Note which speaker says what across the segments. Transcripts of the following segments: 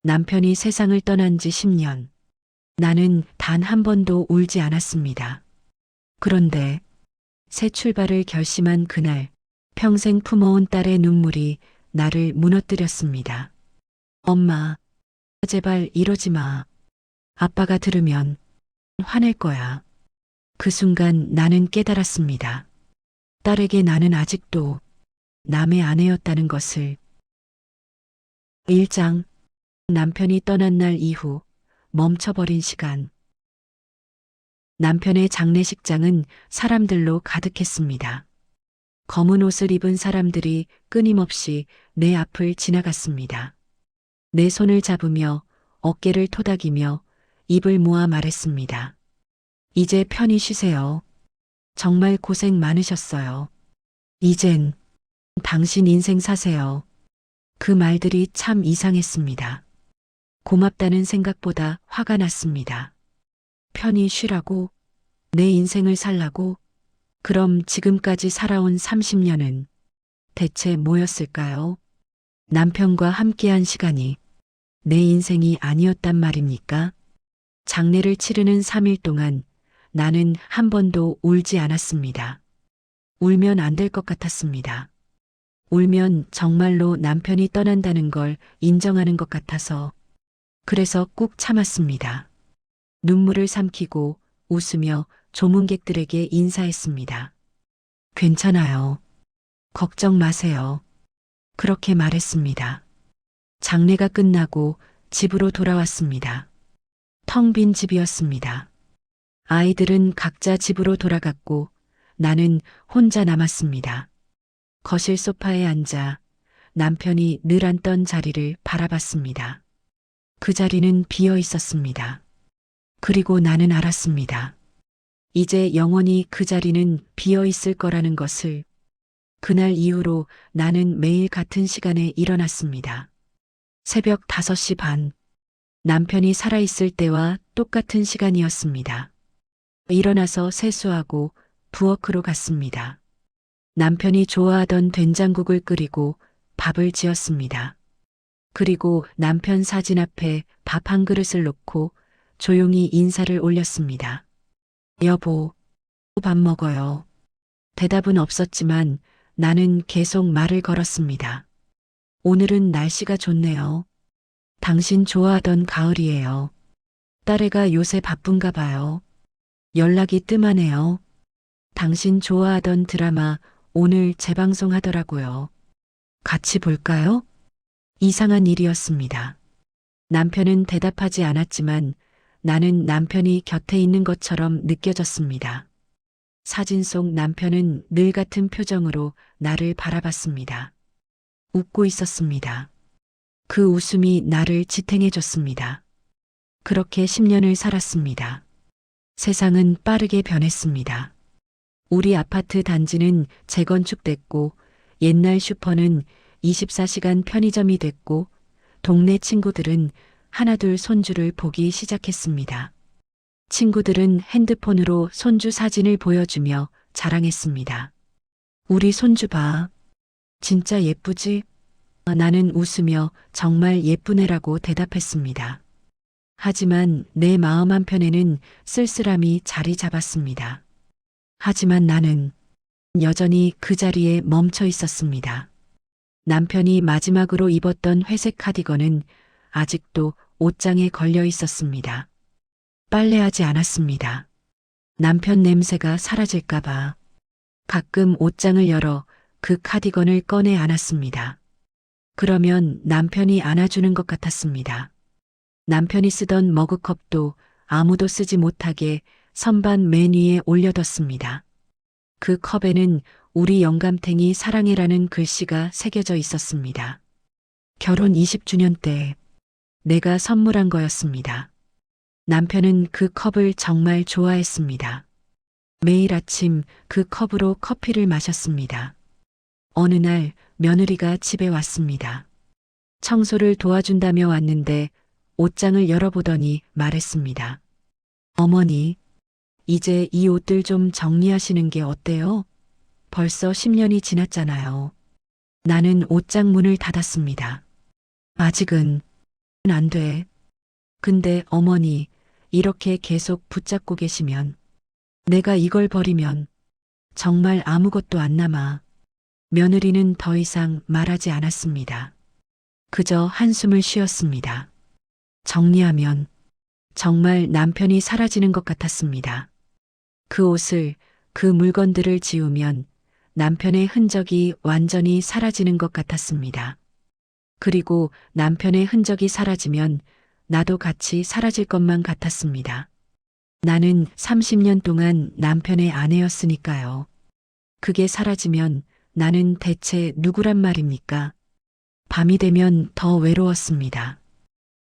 Speaker 1: 남편이 세상을 떠난 지 10년. 나는 단 한 번도 울지 않았습니다. 그런데 새 출발을 결심한 그날, 평생 품어온 딸의 눈물이 나를 무너뜨렸습니다. 엄마, 제발 이러지 마. 아빠가 들으면 화낼 거야. 그 순간 나는 깨달았습니다. 딸에게 나는 아직도 남의 아내였다는 것을. 1장. 남편이 떠난 날 이후 멈춰버린 시간. 남편의 장례식장은 사람들로 가득했습니다. 검은 옷을 입은 사람들이 끊임없이 내 앞을 지나갔습니다. 내 손을 잡으며 어깨를 토닥이며 입을 모아 말했습니다. 이제 편히 쉬세요. 정말 고생 많으셨어요. 이젠 당신 인생 사세요. 그 말들이 참 이상했습니다. 고맙다는 생각보다 화가 났습니다. 편히 쉬라고? 내 인생을 살라고? 그럼 지금까지 살아온 30년은 대체 뭐였을까요? 남편과 함께한 시간이 내 인생이 아니었단 말입니까? 장례를 치르는 3일 동안 나는 한 번도 울지 않았습니다. 울면 안 될 것 같았습니다. 울면 정말로 남편이 떠난다는 걸 인정하는 것 같아서. 그래서 꾹 참았습니다. 눈물을 삼키고 웃으며 조문객들에게 인사했습니다. 괜찮아요. 걱정 마세요. 그렇게 말했습니다. 장례가 끝나고 집으로 돌아왔습니다. 텅 빈 집이었습니다. 아이들은 각자 집으로 돌아갔고 나는 혼자 남았습니다. 거실 소파에 앉아 남편이 늘 앉던 자리를 바라봤습니다. 그 자리는 비어 있었습니다. 그리고 나는 알았습니다. 이제 영원히 그 자리는 비어 있을 거라는 것을. 그날 이후로 나는 매일 같은 시간에 일어났습니다. 새벽 5시 반. 남편이 살아있을 때와 똑같은 시간이었습니다. 일어나서 세수하고 부엌으로 갔습니다. 남편이 좋아하던 된장국을 끓이고 밥을 지었습니다. 그리고 남편 사진 앞에 밥 한 그릇을 놓고 조용히 인사를 올렸습니다. 여보, 밥 먹어요. 대답은 없었지만 나는 계속 말을 걸었습니다. 오늘은 날씨가 좋네요. 당신 좋아하던 가을이에요. 딸애가 요새 바쁜가 봐요. 연락이 뜸하네요. 당신 좋아하던 드라마 오늘 재방송하더라고요. 같이 볼까요? 이상한 일이었습니다. 남편은 대답하지 않았지만 나는 남편이 곁에 있는 것처럼 느껴졌습니다. 사진 속 남편은 늘 같은 표정으로 나를 바라봤습니다. 웃고 있었습니다. 그 웃음이 나를 지탱해줬습니다. 그렇게 10년을 살았습니다. 세상은 빠르게 변했습니다. 우리 아파트 단지는 재건축됐고 옛날 슈퍼는 24시간 편의점이 됐고 동네 친구들은 하나둘 손주를 보기 시작했습니다. 친구들은 핸드폰으로 손주 사진을 보여주며 자랑했습니다. 우리 손주 봐. 진짜 예쁘지? 나는 웃으며 정말 예쁜 애라고 대답했습니다. 하지만 내 마음 한편에는 쓸쓸함이 자리 잡았습니다. 하지만 나는 여전히 그 자리에 멈춰 있었습니다. 남편이 마지막으로 입었던 회색 카디건은 아직도 옷장에 걸려 있었습니다. 빨래하지 않았습니다. 남편 냄새가 사라질까봐. 가끔 옷장을 열어 그 카디건을 꺼내 안았습니다. 그러면 남편이 안아주는 것 같았습니다. 남편이 쓰던 머그컵도 아무도 쓰지 못하게 선반 맨 위에 올려뒀습니다. 그 컵에는 우리 영감탱이 사랑해라는 글씨가 새겨져 있었습니다. 결혼 20주년 때 내가 선물한 거였습니다. 남편은 그 컵을 정말 좋아했습니다. 매일 아침 그 컵으로 커피를 마셨습니다. 어느 날 며느리가 집에 왔습니다. 청소를 도와준다며 왔는데 옷장을 열어보더니 말했습니다. 어머니, 이제 이 옷들 좀 정리하시는 게 어때요? 벌써 10년이 지났잖아요. 나는 옷장 문을 닫았습니다. 아직은 안 돼. 근데 어머니, 이렇게 계속 붙잡고 계시면, 내가 이걸 버리면 정말 아무것도 안 남아. 며느리는 더 이상 말하지 않았습니다. 그저 한숨을 쉬었습니다. 정리하면 정말 남편이 사라지는 것 같았습니다. 그 옷을, 그 물건들을 지우면 남편의 흔적이 완전히 사라지는 것 같았습니다. 그리고 남편의 흔적이 사라지면 나도 같이 사라질 것만 같았습니다. 나는 30년 동안 남편의 아내였으니까요. 그게 사라지면 나는 대체 누구란 말입니까? 밤이 되면 더 외로웠습니다.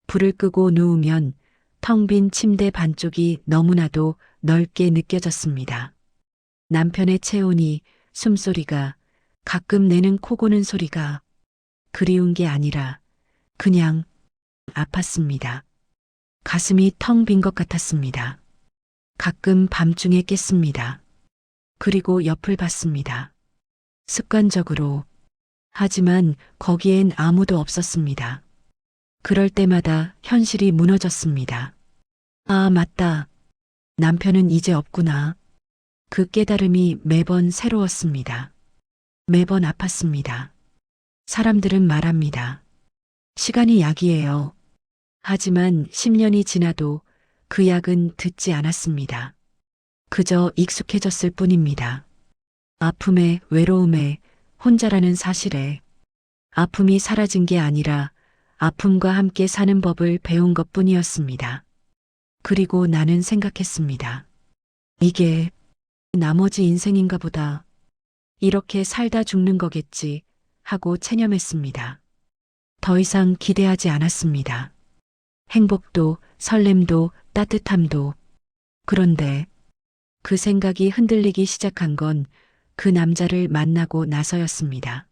Speaker 1: 불을 끄고 누우면 텅 빈 침대 반쪽이 너무나도 넓게 느껴졌습니다. 남편의 체온이, 숨소리가, 가끔 내는 코 고는 소리가 그리운 게 아니라 그냥 아팠습니다. 가슴이 텅 빈 것 같았습니다. 가끔 밤중에 깼습니다. 그리고 옆을 봤습니다. 습관적으로. 하지만 거기엔 아무도 없었습니다. 그럴 때마다 현실이 무너졌습니다. 아, 맞다. 남편은 이제 없구나. 그 깨달음이 매번 새로웠습니다. 매번 아팠습니다. 사람들은 말합니다. 시간이 약이에요. 하지만 10년이 지나도 그 약은 듣지 않았습니다. 그저 익숙해졌을 뿐입니다. 아픔에, 외로움에, 혼자라는 사실에 아픔이 사라진 게 아니라 아픔과 함께 사는 법을 배운 것 뿐이었습니다. 그리고 나는 생각했습니다. 이게 나머지 인생인가 보다. 이렇게 살다 죽는 거겠지 하고 체념했습니다. 더 이상 기대하지 않았습니다. 행복도, 설렘도, 따뜻함도. 그런데 그 생각이 흔들리기 시작한 건 그 남자를 만나고 나서였습니다.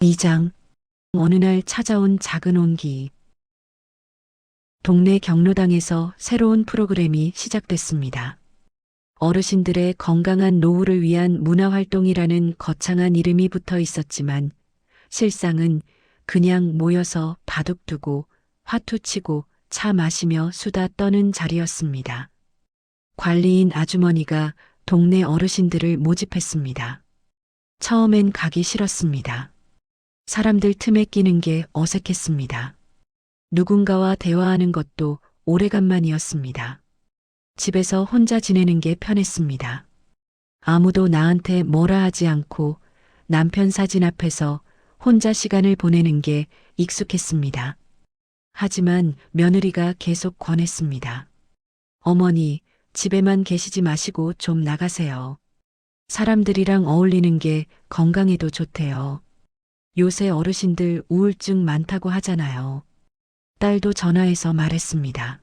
Speaker 1: 2장. 어느 날 찾아온 작은 온기. 동네 경로당에서 새로운 프로그램이 시작됐습니다. 어르신들의 건강한 노후를 위한 문화활동이라는 거창한 이름이 붙어 있었지만 실상은 그냥 모여서 바둑 두고 화투 치고 차 마시며 수다 떠는 자리였습니다. 관리인 아주머니가 동네 어르신들을 모집했습니다. 처음엔 가기 싫었습니다. 사람들 틈에 끼는 게 어색했습니다. 누군가와 대화하는 것도 오래간만이었습니다. 집에서 혼자 지내는 게 편했습니다. 아무도 나한테 뭐라 하지 않고 남편 사진 앞에서 혼자 시간을 보내는 게 익숙했습니다. 하지만 며느리가 계속 권했습니다. 어머니, 집에만 계시지 마시고 좀 나가세요. 사람들이랑 어울리는 게 건강에도 좋대요. 요새 어르신들 우울증 많다고 하잖아요. 딸도 전화해서 말했습니다.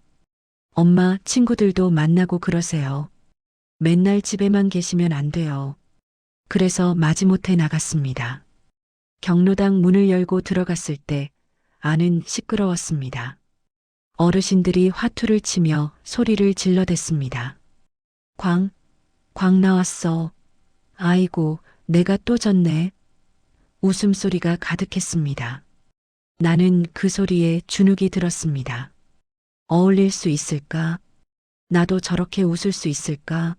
Speaker 1: 엄마, 친구들도 만나고 그러세요. 맨날 집에만 계시면 안 돼요. 그래서 마지못해 나갔습니다. 경로당 문을 열고 들어갔을 때 안은 시끄러웠습니다. 어르신들이 화투를 치며 소리를 질러댔습니다. 광 나왔어. 아이고, 내가 또 졌네. 웃음소리가 가득했습니다. 나는 그 소리에 주눅이 들었습니다. 어울릴 수 있을까? 나도 저렇게 웃을 수 있을까?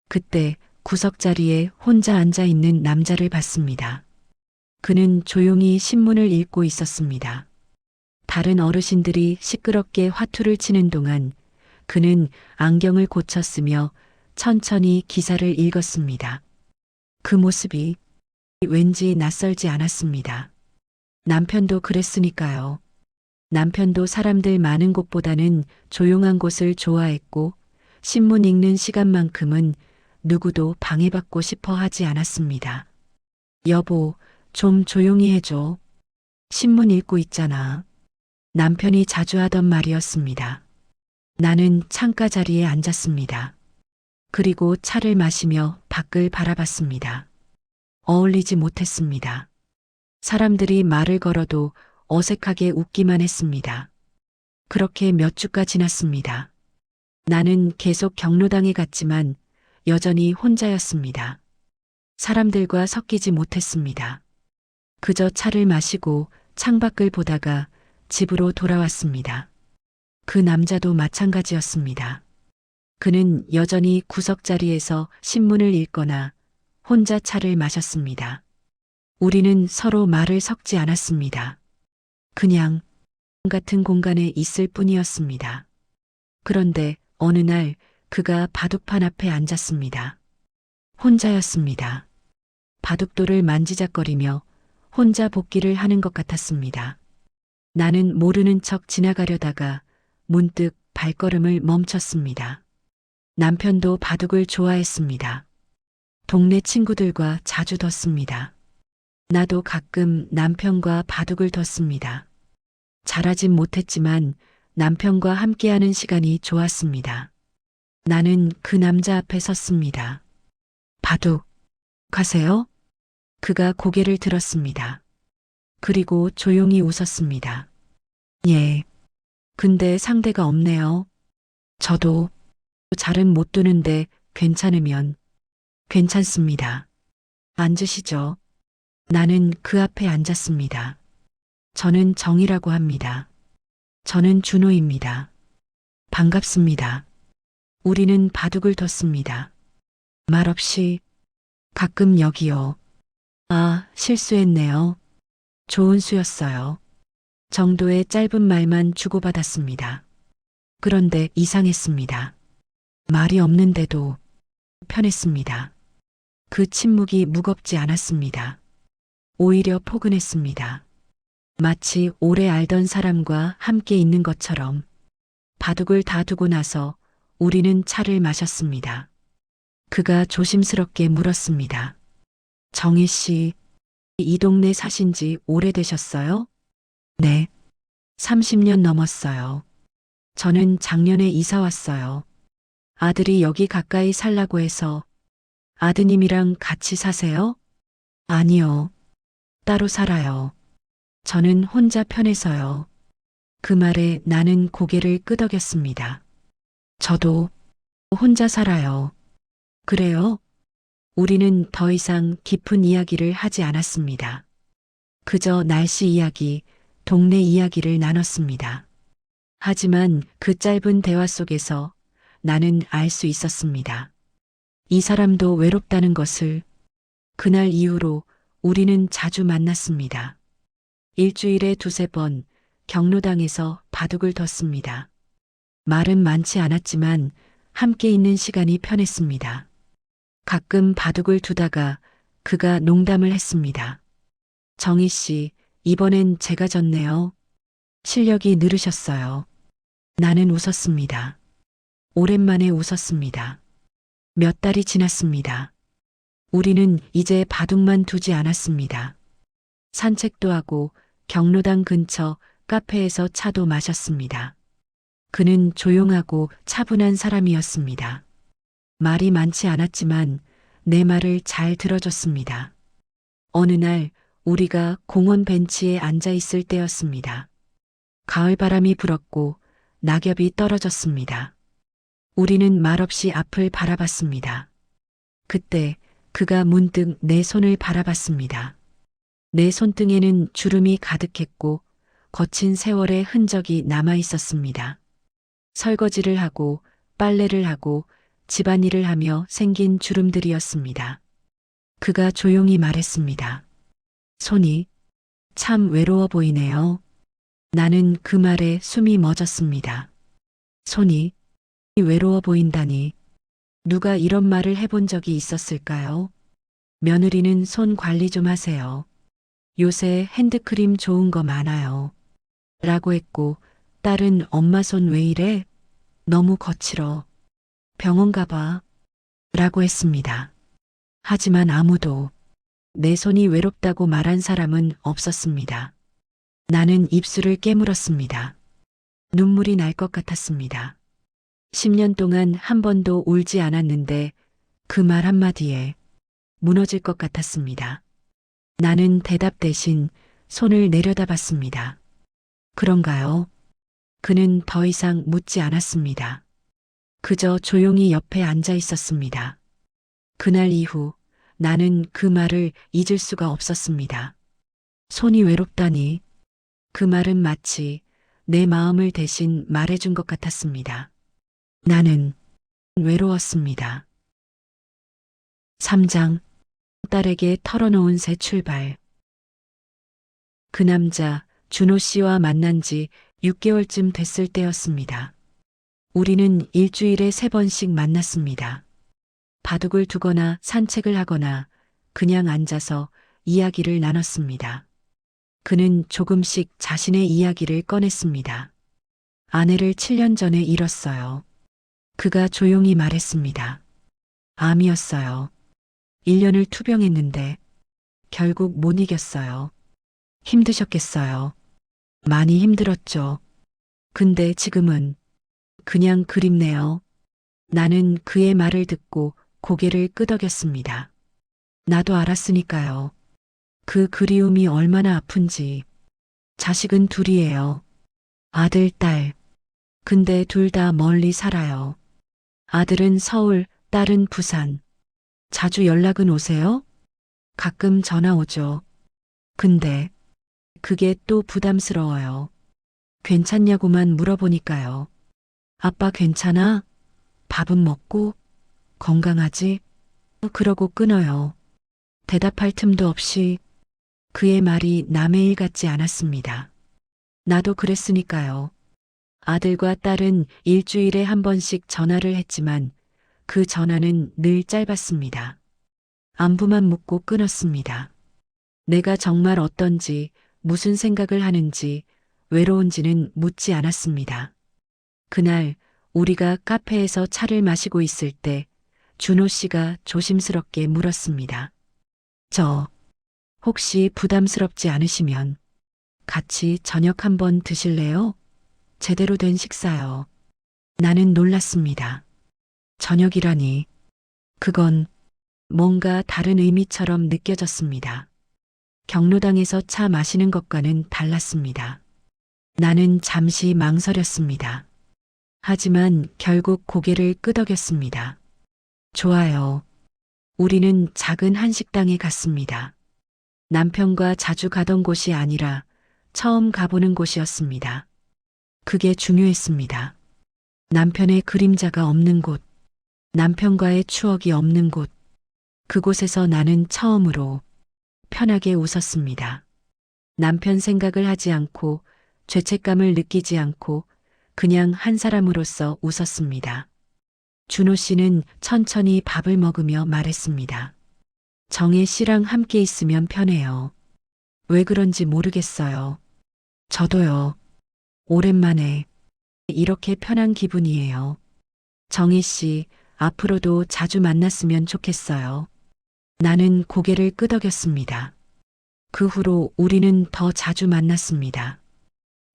Speaker 1: 그때 구석자리에 혼자 앉아 있는 남자를 봤습니다. 그는 조용히 신문을 읽고 있었습니다. 다른 어르신들이 시끄럽게 화투를 치는 동안 그는 안경을 고쳤으며 천천히 기사를 읽었습니다. 그 모습이 왠지 낯설지 않았습니다. 남편도 그랬으니까요. 남편도 사람들 많은 곳보다는 조용한 곳을 좋아했고 신문 읽는 시간만큼은 누구도 방해받고 싶어 하지 않았습니다. 여보, 좀 조용히 해줘. 신문 읽고 있잖아. 남편이 자주 하던 말이었습니다. 나는 창가 자리에 앉았습니다. 그리고 차를 마시며 밖을 바라봤습니다. 어울리지 못했습니다. 사람들이 말을 걸어도 어색하게 웃기만 했습니다. 그렇게 몇 주가 지났습니다. 나는 계속 경로당에 갔지만 여전히 혼자였습니다. 사람들과 섞이지 못했습니다. 그저 차를 마시고 창밖을 보다가 집으로 돌아왔습니다. 그 남자도 마찬가지였습니다. 그는 여전히 구석자리에서 신문을 읽거나 혼자 차를 마셨습니다. 우리는 서로 말을 섞지 않았습니다. 그냥 같은 공간에 있을 뿐이었습니다. 그런데 어느 날 그가 바둑판 앞에 앉았습니다. 혼자였습니다. 바둑돌을 만지작거리며 혼자 복기를 하는 것 같았습니다. 나는 모르는 척 지나가려다가 문득 발걸음을 멈췄습니다. 남편도 바둑을 좋아했습니다. 동네 친구들과 자주 뒀습니다. 나도 가끔 남편과 바둑을 뒀습니다. 잘하진 못했지만 남편과 함께하는 시간이 좋았습니다. 나는 그 남자 앞에 섰습니다. 바둑 가세요? 그가 고개를 들었습니다. 그리고 조용히 웃었습니다. 예. 근데 상대가 없네요. 저도 잘은 못 두는데 괜찮으면 괜찮습니다. 앉으시죠. 나는 그 앞에 앉았습니다. 저는 정이라고 합니다. 저는 준호입니다. 반갑습니다. 우리는 바둑을 뒀습니다. 말없이 가끔 여기요. 아, 실수했네요. 좋은 수였어요. 정도의 짧은 말만 주고받았습니다. 그런데 이상했습니다. 말이 없는데도 편했습니다. 그 침묵이 무겁지 않았습니다. 오히려 포근했습니다. 마치 오래 알던 사람과 함께 있는 것처럼. 바둑을 다 두고 나서 우리는 차를 마셨습니다. 그가 조심스럽게 물었습니다. 정희 씨, 이 동네 사신 지 오래되셨어요? 네. 30년 넘었어요. 저는 작년에 이사 왔어요. 아들이 여기 가까이 살라고 해서. 아드님이랑 같이 사세요? 아니요. 따로 살아요. 저는 혼자 편해서요. 그 말에 나는 고개를 끄덕였습니다. 저도 혼자 살아요. 그래요? 우리는 더 이상 깊은 이야기를 하지 않았습니다. 그저 날씨 이야기, 동네 이야기를 나눴습니다. 하지만 그 짧은 대화 속에서 나는 알 수 있었습니다. 이 사람도 외롭다는 것을. 그날 이후로 우리는 자주 만났습니다. 일주일에 두세 번 경로당에서 바둑을 뒀습니다. 말은 많지 않았지만 함께 있는 시간이 편했습니다. 가끔 바둑을 두다가 그가 농담을 했습니다. 정희 씨, 이번엔 제가 졌네요. 실력이 늘으셨어요. 나는 웃었습니다. 오랜만에 웃었습니다. 몇 달이 지났습니다. 우리는 이제 바둑만 두지 않았습니다. 산책도 하고 경로당 근처 카페에서 차도 마셨습니다. 그는 조용하고 차분한 사람이었습니다. 말이 많지 않았지만 내 말을 잘 들어줬습니다. 어느 날 우리가 공원 벤치에 앉아 있을 때였습니다. 가을바람이 불었고 낙엽이 떨어졌습니다. 우리는 말없이 앞을 바라봤습니다. 그때 그가 문득 내 손을 바라봤습니다. 내 손등에는 주름이 가득했고 거친 세월의 흔적이 남아 있었습니다. 설거지를 하고 빨래를 하고 집안일을 하며 생긴 주름들이었습니다. 그가 조용히 말했습니다. 손이 참 외로워 보이네요. 나는 그 말에 숨이 멎었습니다. 손이 외로워 보인다니. 누가 이런 말을 해본 적이 있었을까요? 며느리는 손 관리 좀 하세요. 요새 핸드크림 좋은 거 많아요. 라고 했고 딸은 엄마 손 왜 이래? 너무 거칠어. 병원 가봐. 라고 했습니다. 하지만 아무도 내 손이 외롭다고 말한 사람은 없었습니다. 나는 입술을 깨물었습니다. 눈물이 날 것 같았습니다. 10년 동안 한 번도 울지 않았는데 그 말 한마디에 무너질 것 같았습니다. 나는 대답 대신 손을 내려다봤습니다. 그런가요? 그는 더 이상 묻지 않았습니다. 그저 조용히 옆에 앉아 있었습니다. 그날 이후 나는 그 말을 잊을 수가 없었습니다. 손이 외롭다니. 그 말은 마치 내 마음을 대신 말해준 것 같았습니다. 나는 외로웠습니다. 3장. 딸에게 털어놓은 새 출발. 그 남자, 준호 씨와 만난 지 6개월쯤 됐을 때였습니다. 우리는 일주일에 3번씩 만났습니다. 바둑을 두거나 산책을 하거나 그냥 앉아서 이야기를 나눴습니다. 그는 조금씩 자신의 이야기를 꺼냈습니다. 아내를 7년 전에 잃었어요. 그가 조용히 말했습니다. 암이었어요. 1년을 투병했는데 결국 못 이겼어요. 힘드셨겠어요. 많이 힘들었죠. 근데 지금은 그냥 그립네요. 나는 그의 말을 듣고 고개를 끄덕였습니다. 나도 알았으니까요. 그 그리움이 얼마나 아픈지. 자식은 둘이에요. 아들, 딸. 근데 둘 다 멀리 살아요. 아들은 서울, 딸은 부산. 자주 연락은 오세요? 가끔 전화 오죠. 근데 그게 또 부담스러워요. 괜찮냐고만 물어보니까요. 아빠 괜찮아? 밥은 먹고? 건강하지? 그러고 끊어요. 대답할 틈도 없이. 그의 말이 남의 일 같지 않았습니다. 나도 그랬으니까요. 아들과 딸은 일주일에 1번씩 전화를 했지만 그 전화는 늘 짧았습니다. 안부만 묻고 끊었습니다. 내가 정말 어떤지, 무슨 생각을 하는지, 외로운지는 묻지 않았습니다. 그날 우리가 카페에서 차를 마시고 있을 때 준호 씨가 조심스럽게 물었습니다. 저 혹시 부담스럽지 않으시면 같이 저녁 한번 드실래요? 제대로 된 식사요. 나는 놀랐습니다. 저녁이라니. 그건 뭔가 다른 의미처럼 느껴졌습니다. 경로당에서 차 마시는 것과는 달랐습니다. 나는 잠시 망설였습니다. 하지만 결국 고개를 끄덕였습니다. 좋아요. 우리는 작은 한식당에 갔습니다. 남편과 자주 가던 곳이 아니라 처음 가보는 곳이었습니다. 그게 중요했습니다. 남편의 그림자가 없는 곳, 남편과의 추억이 없는 곳, 그곳에서 나는 처음으로 편하게 웃었습니다. 남편 생각을 하지 않고 죄책감을 느끼지 않고 그냥 한 사람으로서 웃었습니다. 준호 씨는 천천히 밥을 먹으며 말했습니다. 정혜 씨랑 함께 있으면 편해요. 왜 그런지 모르겠어요. 저도요. 오랜만에 이렇게 편한 기분이에요. 정희 씨, 앞으로도 자주 만났으면 좋겠어요. 나는 고개를 끄덕였습니다. 그 후로 우리는 더 자주 만났습니다.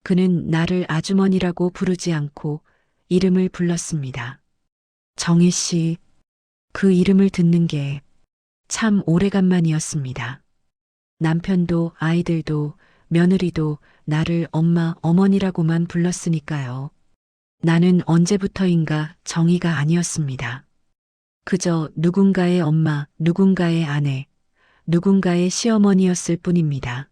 Speaker 1: 그는 나를 아주머니라고 부르지 않고 이름을 불렀습니다. 정희 씨, 그 이름을 듣는 게 참 오래간만이었습니다. 남편도 아이들도 며느리도 나를 엄마, 어머니라고만 불렀으니까요. 나는 언제부터인가 정의가 아니었습니다. 그저 누군가의 엄마, 누군가의 아내, 누군가의 시어머니였을 뿐입니다.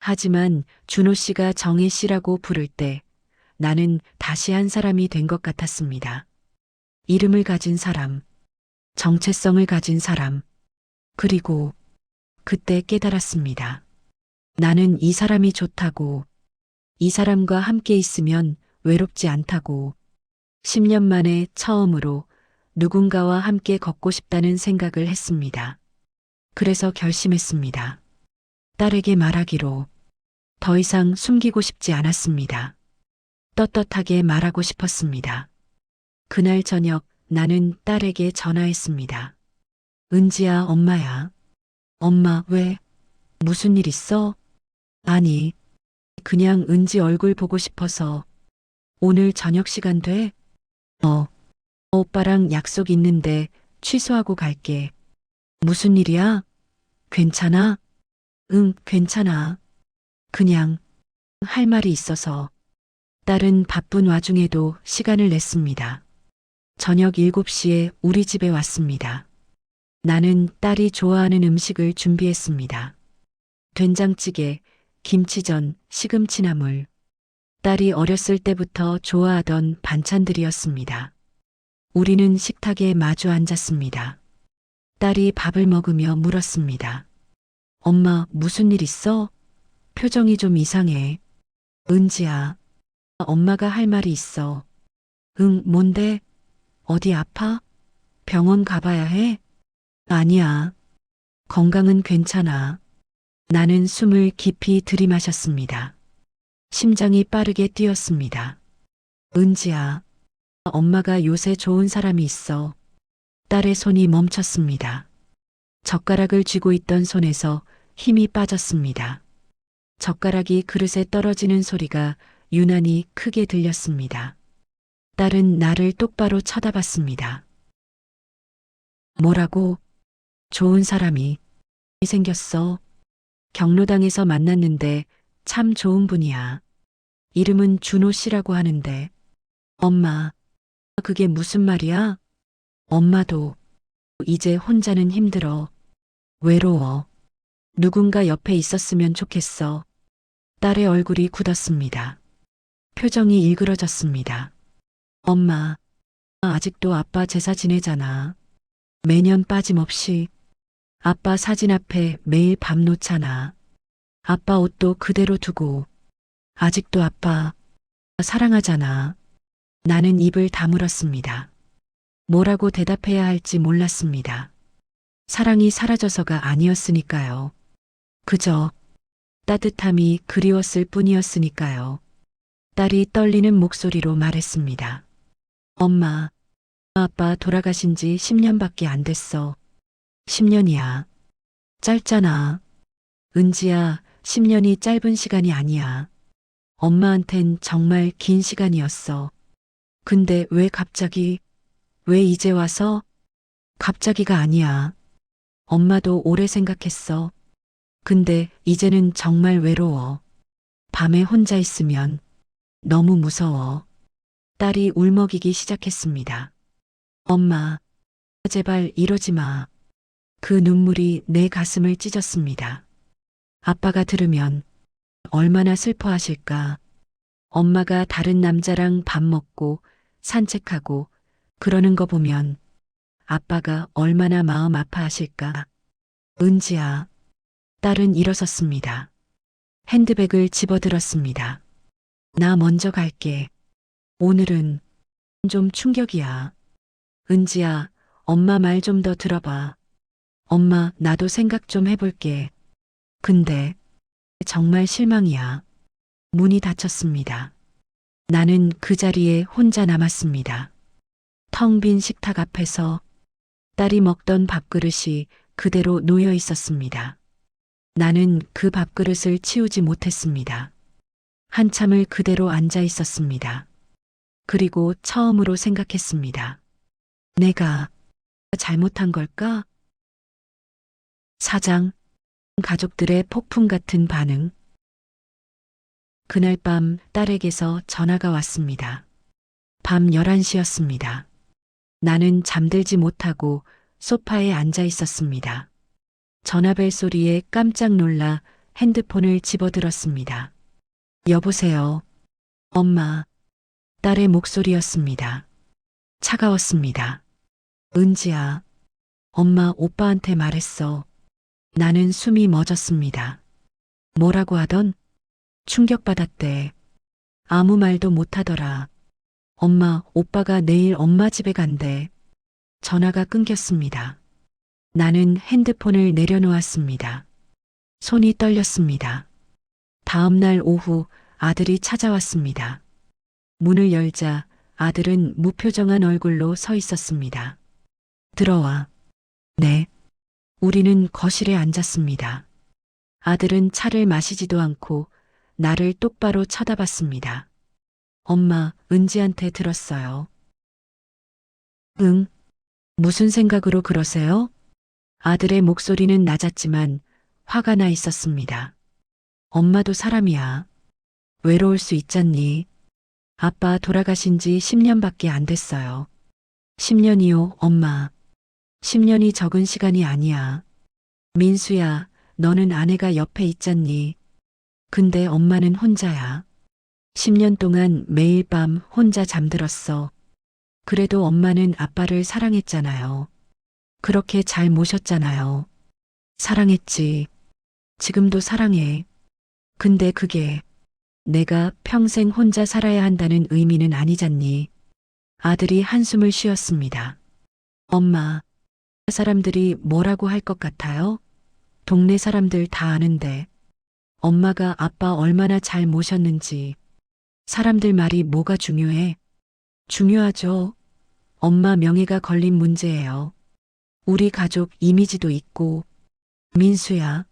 Speaker 1: 하지만 준호 씨가 정혜 씨라고 부를 때 나는 다시 한 사람이 된 것 같았습니다. 이름을 가진 사람, 정체성을 가진 사람, 그리고 그때 깨달았습니다. 나는 이 사람이 좋다고, 이 사람과 함께 있으면 외롭지 않다고, 10년 만에 처음으로 누군가와 함께 걷고 싶다는 생각을 했습니다. 그래서 결심했습니다. 딸에게 말하기로 더 이상 숨기고 싶지 않았습니다. 떳떳하게 말하고 싶었습니다. 그날 저녁 나는 딸에게 전화했습니다. 은지야, 엄마야. 엄마, 왜? 무슨 일 있어? 아니, 그냥 은지 얼굴 보고 싶어서. 오늘 저녁 시간 돼? 오빠랑 약속 있는데 취소하고 갈게. 무슨 일이야? 괜찮아? 응, 괜찮아. 그냥 할 말이 있어서. 딸은 바쁜 와중에도 시간을 냈습니다. 저녁 7시에 우리 집에 왔습니다. 나는 딸이 좋아하는 음식을 준비했습니다. 된장찌개, 김치전, 시금치나물. 딸이 어렸을 때부터 좋아하던 반찬들이었습니다. 우리는 식탁에 마주 앉았습니다. 딸이 밥을 먹으며 물었습니다. 엄마, 무슨 일 있어? 표정이 좀 이상해. 은지야, 엄마가 할 말이 있어. 응, 뭔데? 어디 아파? 병원 가봐야 해? 아니야. 건강은 괜찮아. 나는 숨을 깊이 들이마셨습니다. 심장이 빠르게 뛰었습니다. 은지야, 엄마가 요새 좋은 사람이 있어. 딸의 손이 멈췄습니다. 젓가락을 쥐고 있던 손에서 힘이 빠졌습니다. 젓가락이 그릇에 떨어지는 소리가 유난히 크게 들렸습니다. 딸은 나를 똑바로 쳐다봤습니다. 뭐라고? 좋은 사람이 생겼어. 경로당에서 만났는데 참 좋은 분이야. 이름은 준호 씨라고 하는데. 엄마, 그게 무슨 말이야? 엄마도 이제 혼자는 힘들어. 외로워. 누군가 옆에 있었으면 좋겠어. 딸의 얼굴이 굳었습니다. 표정이 일그러졌습니다. 엄마, 아직도 아빠 제사 지내잖아. 매년 빠짐없이. 아빠 사진 앞에 매일 밤 놓잖아. 아빠 옷도 그대로 두고. 아직도 아빠 사랑하잖아. 나는 입을 다물었습니다. 뭐라고 대답해야 할지 몰랐습니다. 사랑이 사라져서가 아니었으니까요. 그저 따뜻함이 그리웠을 뿐이었으니까요. 딸이 떨리는 목소리로 말했습니다. 엄마, 아빠 돌아가신 지 10년밖에 안 됐어. 10년이야. 짧잖아. 은지야, 10년이 짧은 시간이 아니야. 엄마한텐 정말 긴 시간이었어. 근데 왜 갑자기, 왜 이제 와서? 갑자기가 아니야. 엄마도 오래 생각했어. 근데 이제는 정말 외로워. 밤에 혼자 있으면 너무 무서워. 딸이 울먹이기 시작했습니다. 엄마, 제발 이러지 마. 그 눈물이 내 가슴을 찢었습니다. 아빠가 들으면 얼마나 슬퍼하실까. 엄마가 다른 남자랑 밥 먹고 산책하고 그러는 거 보면 아빠가 얼마나 마음 아파하실까. 은지야. 딸은 일어섰습니다. 핸드백을 집어들었습니다. 나 먼저 갈게. 오늘은 좀 충격이야. 은지야, 엄마 말 좀 더 들어봐. 엄마, 나도 생각 좀 해볼게. 근데 정말 실망이야. 문이 닫혔습니다. 나는 그 자리에 혼자 남았습니다. 텅 빈 식탁 앞에서 딸이 먹던 밥그릇이 그대로 놓여 있었습니다. 나는 그 밥그릇을 치우지 못했습니다. 한참을 그대로 앉아 있었습니다. 그리고 처음으로 생각했습니다. 내가 잘못한 걸까? 사장, 가족들의 폭풍 같은 반응. 그날 밤 딸에게서 전화가 왔습니다. 밤 11시였습니다. 나는 잠들지 못하고 소파에 앉아 있었습니다. 전화벨 소리에 깜짝 놀라 핸드폰을 집어들었습니다. 여보세요. 엄마. 딸의 목소리였습니다. 차가웠습니다. 은지야. 엄마 오빠한테 말했어. 나는 숨이 멎었습니다. 뭐라고 하던? 충격받았대. 아무 말도 못하더라. 엄마, 오빠가 내일 엄마 집에 간대. 전화가 끊겼습니다. 나는 핸드폰을 내려놓았습니다. 손이 떨렸습니다. 다음 날 오후 아들이 찾아왔습니다. 문을 열자 아들은 무표정한 얼굴로 서 있었습니다. 들어와. 네. 우리는 거실에 앉았습니다. 아들은 차를 마시지도 않고 나를 똑바로 쳐다봤습니다. 엄마, 은지한테 들었어요. 응? 무슨 생각으로 그러세요? 아들의 목소리는 낮았지만 화가 나 있었습니다. 엄마도 사람이야. 외로울 수 있잖니. 아빠 돌아가신 지 10년밖에 안 됐어요. 10년이요, 엄마. 10년이 적은 시간이 아니야. 민수야, 너는 아내가 옆에 있잖니. 근데 엄마는 혼자야. 10년 동안 매일 밤 혼자 잠들었어. 그래도 엄마는 아빠를 사랑했잖아요. 그렇게 잘 모셨잖아요. 사랑했지. 지금도 사랑해. 근데 그게 내가 평생 혼자 살아야 한다는 의미는 아니잖니. 아들이 한숨을 쉬었습니다. 엄마, 사람들이 뭐라고 할 것 같아요? 동네 사람들 다 아는데. 엄마가 아빠 얼마나 잘 모셨는지. 사람들 말이 뭐가 중요해? 중요하죠. 엄마 명예가 걸린 문제예요. 우리 가족 이미지도 있고. 민수야,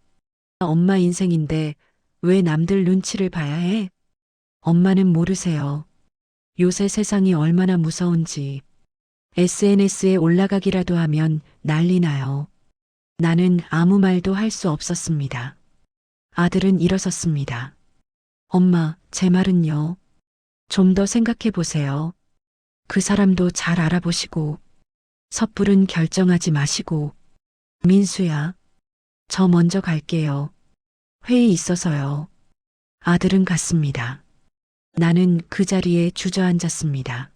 Speaker 1: 엄마 인생인데 왜 남들 눈치를 봐야 해? 엄마는 모르세요. 요새 세상이 얼마나 무서운지. SNS에 올라가기라도 하면 난리 나요. 나는 아무 말도 할 수 없었습니다. 아들은 일어섰습니다. 엄마, 제 말은요. 좀 더 생각해 보세요. 그 사람도 잘 알아보시고, 섣부른 결정하지 마시고. 민수야, 저 먼저 갈게요. 회의 있어서요. 아들은 갔습니다. 나는 그 자리에 주저앉았습니다.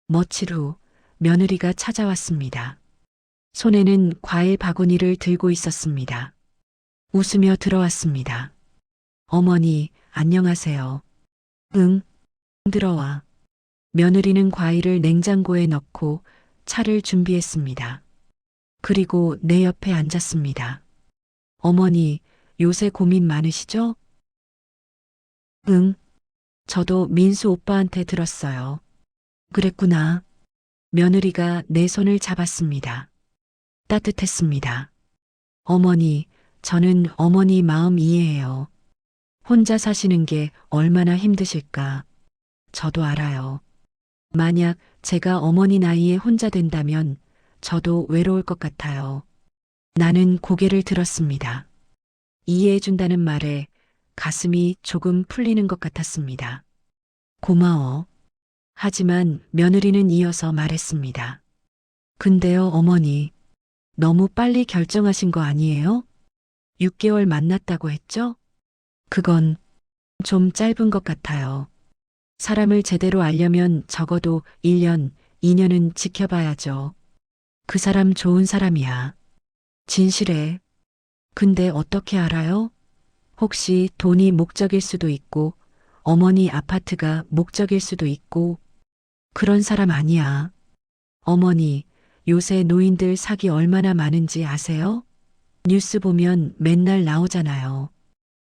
Speaker 1: 며칠 후 며느리가 찾아왔습니다. 손에는 과일 바구니를 들고 있었습니다. 웃으며 들어왔습니다. 어머니, 안녕하세요. 응, 들어와. 며느리는 과일을 냉장고에 넣고 차를 준비했습니다. 그리고 내 옆에 앉았습니다. 어머니, 요새 고민 많으시죠? 응, 저도 민수 오빠한테 들었어요. 그랬구나. 며느리가 내 손을 잡았습니다. 따뜻했습니다. 어머니, 저는 어머니 마음 이해해요. 혼자 사시는 게 얼마나 힘드실까. 저도 알아요. 만약 제가 어머니 나이에 혼자 된다면 저도 외로울 것 같아요. 나는 고개를 들었습니다. 이해해준다는 말에 가슴이 조금 풀리는 것 같았습니다. 고마워. 하지만 며느리는 이어서 말했습니다. 근데요, 어머니. 너무 빨리 결정하신 거 아니에요? 6개월 만났다고 했죠? 그건 좀 짧은 것 같아요. 사람을 제대로 알려면 적어도 1년, 2년은 지켜봐야죠. 그 사람 좋은 사람이야. 진실해. 근데 어떻게 알아요? 혹시 돈이 목적일 수도 있고, 어머니 아파트가 목적일 수도 있고, 그런 사람 아니야. 어머니, 요새 노인들 사기 얼마나 많은지 아세요? 뉴스 보면 맨날 나오잖아요.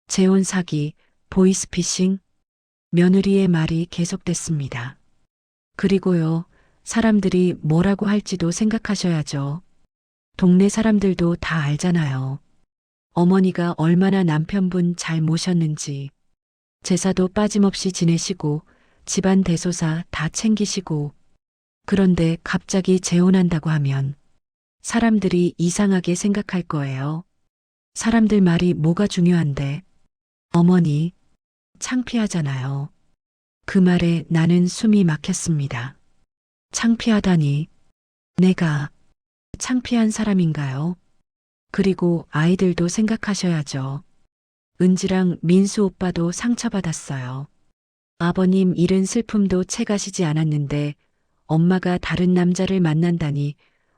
Speaker 1: 재혼 사기, 보이스피싱. 며느리의 말이 계속됐습니다. 그리고요, 사람들이 뭐라고 할지도 생각하셔야죠. 동네 사람들도 다 알잖아요. 어머니가 얼마나 남편분 잘 모셨는지. 제사도 빠짐없이 지내시고, 집안 대소사 다 챙기시고. 그런데 갑자기 재혼한다고 하면 사람들이 이상하게 생각할 거예요. 사람들 말이 뭐가 중요한데. 어머니, 창피하잖아요. 그 말에 나는 숨이 막혔습니다. 창피하다니. 내가 창피한 사람인가요? 그리고 아이들도 생각하셔야죠. 은지랑 민수 오빠도 상처받았어요. 아버님 잃은 슬픔도 채가시지 않았는데 엄마가 다른 남자를 만난다니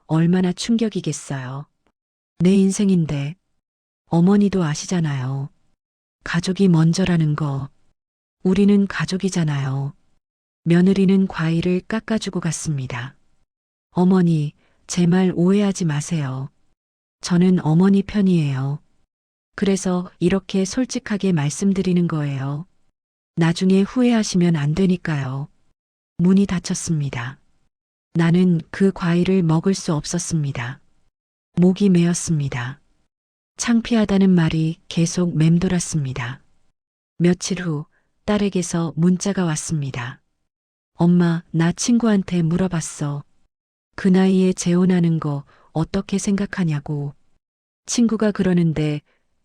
Speaker 1: 얼마나 충격이겠어요. 내 인생인데 어머니도 아시잖아요. 가족이 먼저라는 거. 우리는 가족이잖아요. 며느리는 과일을 깎아주고 갔습니다. 어머니, 제 말 오해하지 마세요. 저는 어머니 편이에요. 그래서 이렇게 솔직하게 말씀드리는 거예요. 나중에 후회하시면 안 되니까요. 문이 닫혔습니다. 나는 그 과일을 먹을 수 없었습니다. 목이 메었습니다. 창피하다는 말이 계속 맴돌았습니다. 며칠 후 딸에게서 문자가 왔습니다. 엄마, 나 친구한테 물어봤어. 그 나이에 재혼하는 거 어떻게 생각하냐고. 친구가 그러는데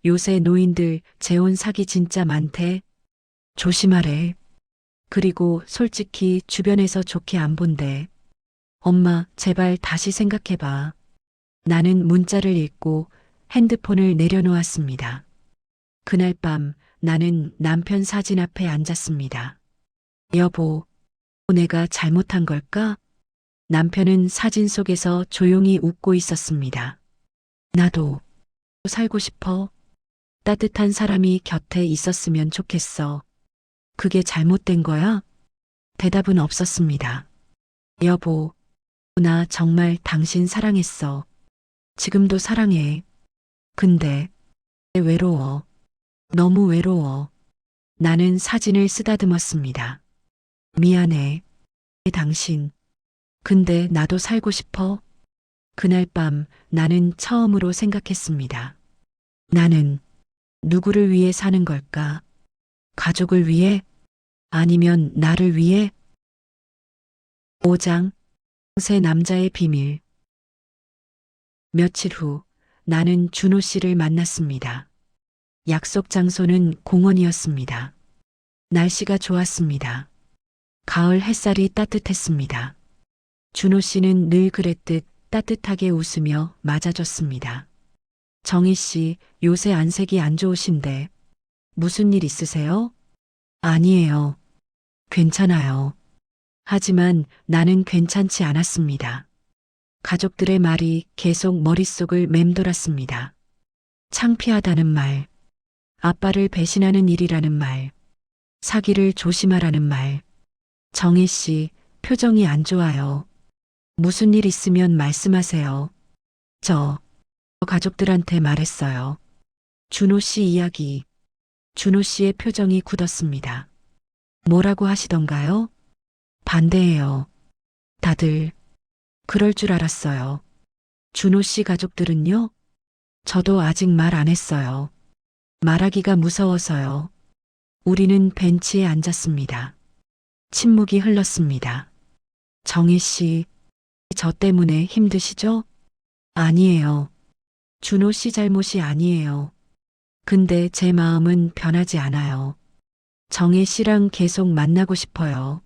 Speaker 1: 요새 노인들 재혼 사기 진짜 많대. 조심하래. 그리고 솔직히 주변에서 좋게 안 본대. 엄마, 제발 다시 생각해봐. 나는 문자를 읽고 핸드폰을 내려놓았습니다. 그날 밤 나는 남편 사진 앞에 앉았습니다. 여보, 내가 잘못한 걸까? 남편은 사진 속에서 조용히 웃고 있었습니다. 나도 살고 싶어. 따뜻한 사람이 곁에 있었으면 좋겠어. 그게 잘못된 거야? 대답은 없었습니다. 여보, 나 정말 당신 사랑했어. 지금도 사랑해. 근데 외로워. 너무 외로워. 나는 사진을 쓰다듬었습니다. 미안해. 당신. 근데 나도 살고 싶어. 그날 밤 나는 처음으로 생각했습니다. 나는 누구를 위해 사는 걸까? 가족을 위해? 아니면 나를 위해? 5장 새 남자의 비밀. 며칠 후 나는 준호 씨를 만났습니다. 약속 장소는 공원이었습니다. 날씨가 좋았습니다. 가을 햇살이 따뜻했습니다. 준호 씨는 늘 그랬듯 따뜻하게 웃으며 맞아줬습니다. 정희 씨, 요새 안색이 안 좋으신데 무슨 일 있으세요? 아니에요. 괜찮아요. 하지만 나는 괜찮지 않았습니다. 가족들의 말이 계속 머릿속을 맴돌았습니다. 창피하다는 말, 아빠를 배신하는 일이라는 말, 사기를 조심하라는 말. 정희 씨, 표정이 안 좋아요. 무슨 일 있으면 말씀하세요. 저 가족들한테 말했어요. 준호 씨 이야기. 준호 씨의 표정이 굳었습니다. 뭐라고 하시던가요? 반대해요. 다들 그럴 줄 알았어요. 준호 씨 가족들은요? 저도 아직 말 안 했어요. 말하기가 무서워서요. 우리는 벤치에 앉았습니다. 침묵이 흘렀습니다. 정희 씨, 저 때문에 힘드시죠? 아니에요. 준호 씨 잘못이 아니에요. 근데 제 마음은 변하지 않아요. 정혜 씨랑 계속 만나고 싶어요.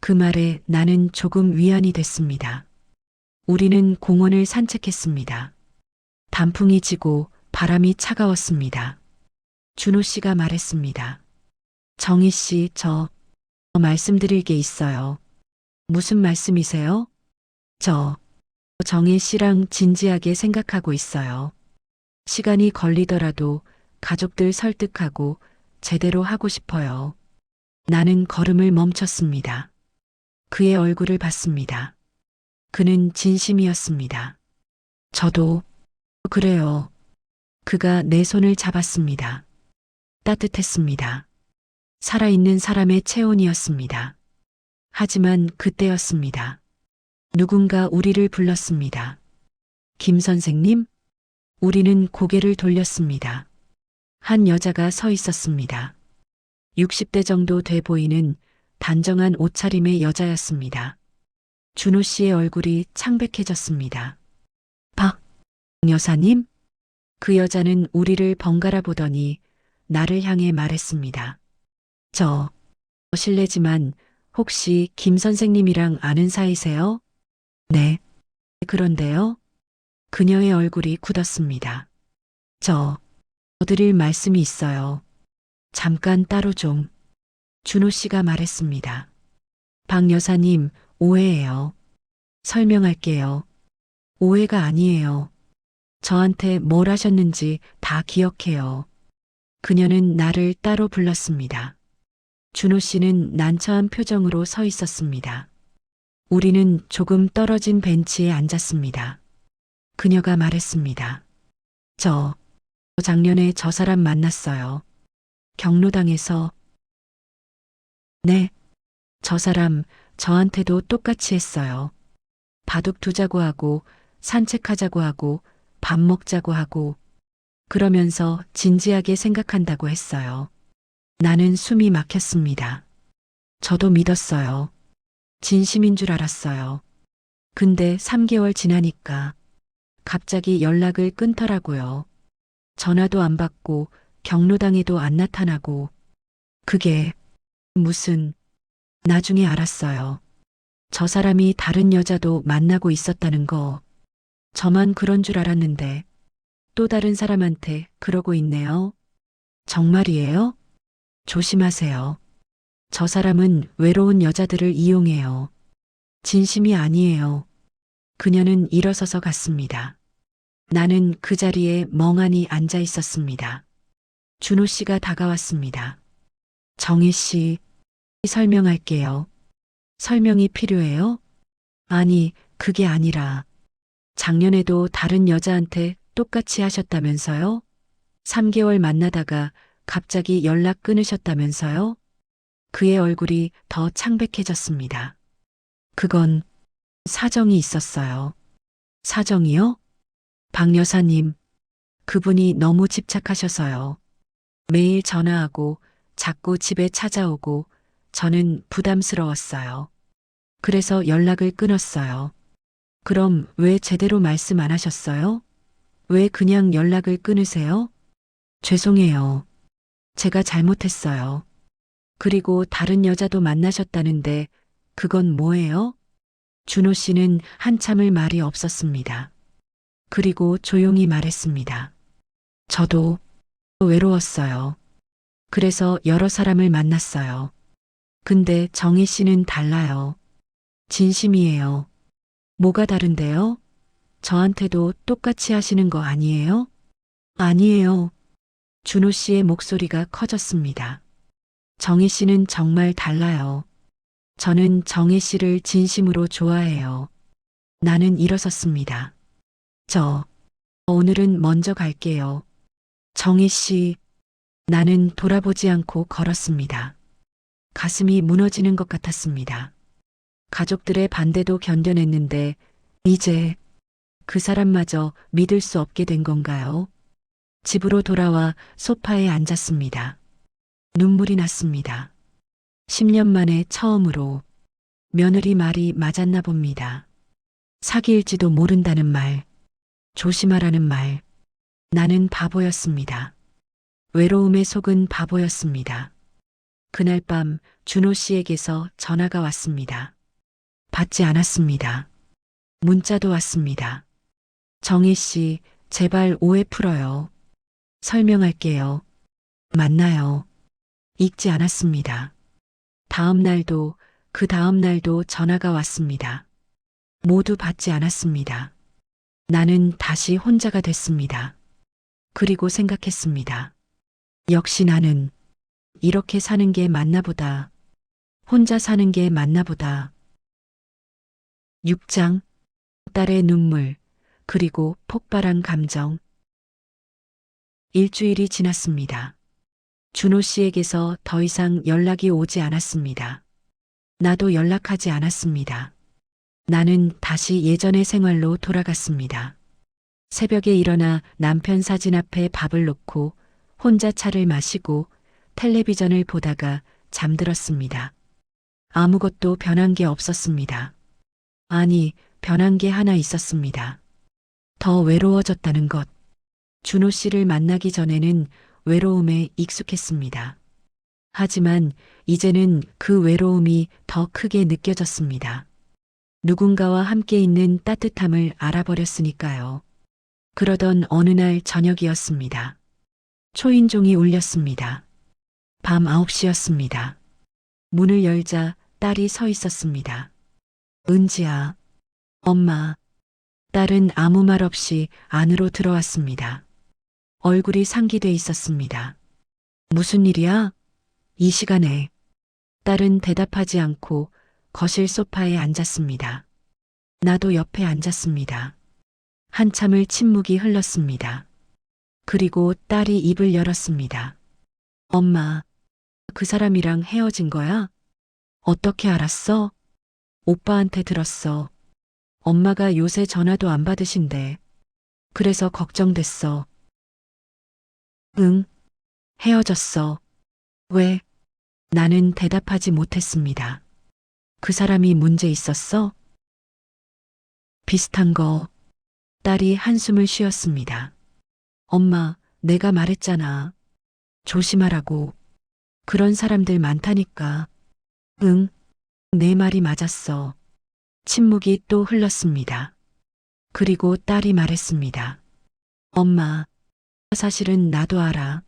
Speaker 1: 그 말에 나는 조금 위안이 됐습니다. 우리는 공원을 산책했습니다. 단풍이 지고 바람이 차가웠습니다. 준호 씨가 말했습니다. 정희 씨, 저 말씀드릴 게 있어요. 무슨 말씀이세요? 저 정혜 씨랑 진지하게 생각하고 있어요. 시간이 걸리더라도 가족들 설득하고 제대로 하고 싶어요. 나는 걸음을 멈췄습니다. 그의 얼굴을 봤습니다. 그는 진심이었습니다. 저도 그래요. 그가 내 손을 잡았습니다. 따뜻했습니다. 살아있는 사람의 체온이었습니다. 하지만 그때였습니다. 누군가 우리를 불렀습니다. 김 선생님? 우리는 고개를 돌렸습니다. 한 여자가 서 있었습니다. 60대 정도 돼 보이는 단정한 옷차림의 여자였습니다. 준호 씨의 얼굴이 창백해졌습니다. 박 여사님? 그 여자는 우리를 번갈아 보더니 나를 향해 말했습니다. 저 실례지만 혹시 김 선생님이랑 아는 사이세요? 네. 그런데요? 그녀의 얼굴이 굳었습니다. 저 드릴 말씀이 있어요. 잠깐 따로 좀. 준호 씨가 말했습니다. 박 여사님, 오해예요. 설명할게요. 오해가 아니에요. 저한테 뭘 하셨는지 다 기억해요. 그녀는 나를 따로 불렀습니다. 준호 씨는 난처한 표정으로 서 있었습니다. 우리는 조금 떨어진 벤치에 앉았습니다. 그녀가 말했습니다. 저 작년에 저 사람 만났어요. 경로당에서. 네, 저 사람 저한테도 똑같이 했어요. 바둑 두자고 하고 산책하자고 하고 밥 먹자고 하고 그러면서 진지하게 생각한다고 했어요. 나는 숨이 막혔습니다. 저도 믿었어요. 진심인 줄 알았어요. 근데 3개월 지나니까 갑자기 연락을 끊더라고요. 전화도 안 받고 경로당에도 안 나타나고. 그게 무슨. 나중에 알았어요. 저 사람이 다른 여자도 만나고 있었다는 거. 저만 그런 줄 알았는데 또 다른 사람한테 그러고 있네요. 정말이에요? 조심하세요. 저 사람은 외로운 여자들을 이용해요. 진심이 아니에요. 그녀는 일어서서 갔습니다. 나는 그 자리에 멍하니 앉아 있었습니다. 준호 씨가 다가왔습니다. 정희 씨, 설명할게요. 설명이 필요해요? 아니, 그게 아니라 작년에도 다른 여자한테 똑같이 하셨다면서요? 3개월 만나다가 갑자기 연락 끊으셨다면서요? 그의 얼굴이 더 창백해졌습니다. 그건 사정이 있었어요. 사정이요? 박 여사님, 그분이 너무 집착하셔서요. 매일 전화하고 자꾸 집에 찾아오고 저는 부담스러웠어요. 그래서 연락을 끊었어요. 그럼 왜 제대로 말씀 안 하셨어요? 왜 그냥 연락을 끊으세요? 죄송해요. 제가 잘못했어요. 그리고 다른 여자도 만나셨다는데 그건 뭐예요? 준호 씨는 한참을 말이 없었습니다. 그리고 조용히 말했습니다. 저도 외로웠어요. 그래서 여러 사람을 만났어요. 근데 정희 씨는 달라요. 진심이에요. 뭐가 다른데요? 저한테도 똑같이 하시는 거 아니에요? 아니에요. 준호 씨의 목소리가 커졌습니다. 정희 씨는 정말 달라요. 저는 정희 씨를 진심으로 좋아해요. 나는 일어섰습니다. 오늘은 먼저 갈게요. 정희 씨, 나는 돌아보지 않고 걸었습니다. 가슴이 무너지는 것 같았습니다. 가족들의 반대도 견뎌냈는데, 이제 그 사람마저 믿을 수 없게 된 건가요? 집으로 돌아와 소파에 앉았습니다. 눈물이 났습니다. 10년 만에 처음으로 며느리 말이 맞았나 봅니다. 사귀일지도 모른다는 말, 조심하라는 말. 나는 바보였습니다. 외로움에 속은 바보였습니다. 그날 밤 준호 씨에게서 전화가 왔습니다. 받지 않았습니다. 문자도 왔습니다. 정희 씨, 제발 오해 풀어요. 설명할게요. 만나요. 읽지 않았습니다. 다음 날도 그 다음 날도 전화가 왔습니다. 모두 받지 않았습니다. 나는 다시 혼자가 됐습니다. 그리고 생각했습니다. 역시 나는 이렇게 사는 게 맞나 보다. 혼자 사는 게 맞나 보다. 6장, 딸의 눈물, 그리고 폭발한 감정. 일주일이 지났습니다. 준호 씨에게서 더 이상 연락이 오지 않았습니다. 나도 연락하지 않았습니다. 나는 다시 예전의 생활로 돌아갔습니다. 새벽에 일어나 남편 사진 앞에 밥을 놓고 혼자 차를 마시고 텔레비전을 보다가 잠들었습니다. 아무것도 변한 게 없었습니다. 아니, 변한 게 하나 있었습니다. 더 외로워졌다는 것. 준호 씨를 만나기 전에는 외로움에 익숙했습니다. 하지만 이제는 그 외로움이 더 크게 느껴졌습니다. 누군가와 함께 있는 따뜻함을 알아버렸으니까요. 그러던 어느 날 저녁이었습니다. 초인종이 울렸습니다. 밤 9시였습니다. 문을 열자 딸이 서 있었습니다. 은지야, 엄마. 딸은 아무 말 없이 안으로 들어왔습니다. 얼굴이 상기돼 있었습니다. 무슨 일이야? 이 시간에. 딸은 대답하지 않고 거실 소파에 앉았습니다. 나도 옆에 앉았습니다. 한참을 침묵이 흘렀습니다. 그리고 딸이 입을 열었습니다. 엄마, 그 사람이랑 헤어진 거야? 어떻게 알았어? 오빠한테 들었어. 엄마가 요새 전화도 안 받으신대. 그래서 걱정됐어. 응, 헤어졌어. 왜? 나는 대답하지 못했습니다. 그 사람이 문제 있었어? 비슷한 거. 딸이 한숨을 쉬었습니다. 엄마, 내가 말했잖아. 조심하라고. 그런 사람들 많다니까. 응, 내 말이 맞았어. 침묵이 또 흘렀습니다. 그리고 딸이 말했습니다. 엄마, 사실은 나도 알아.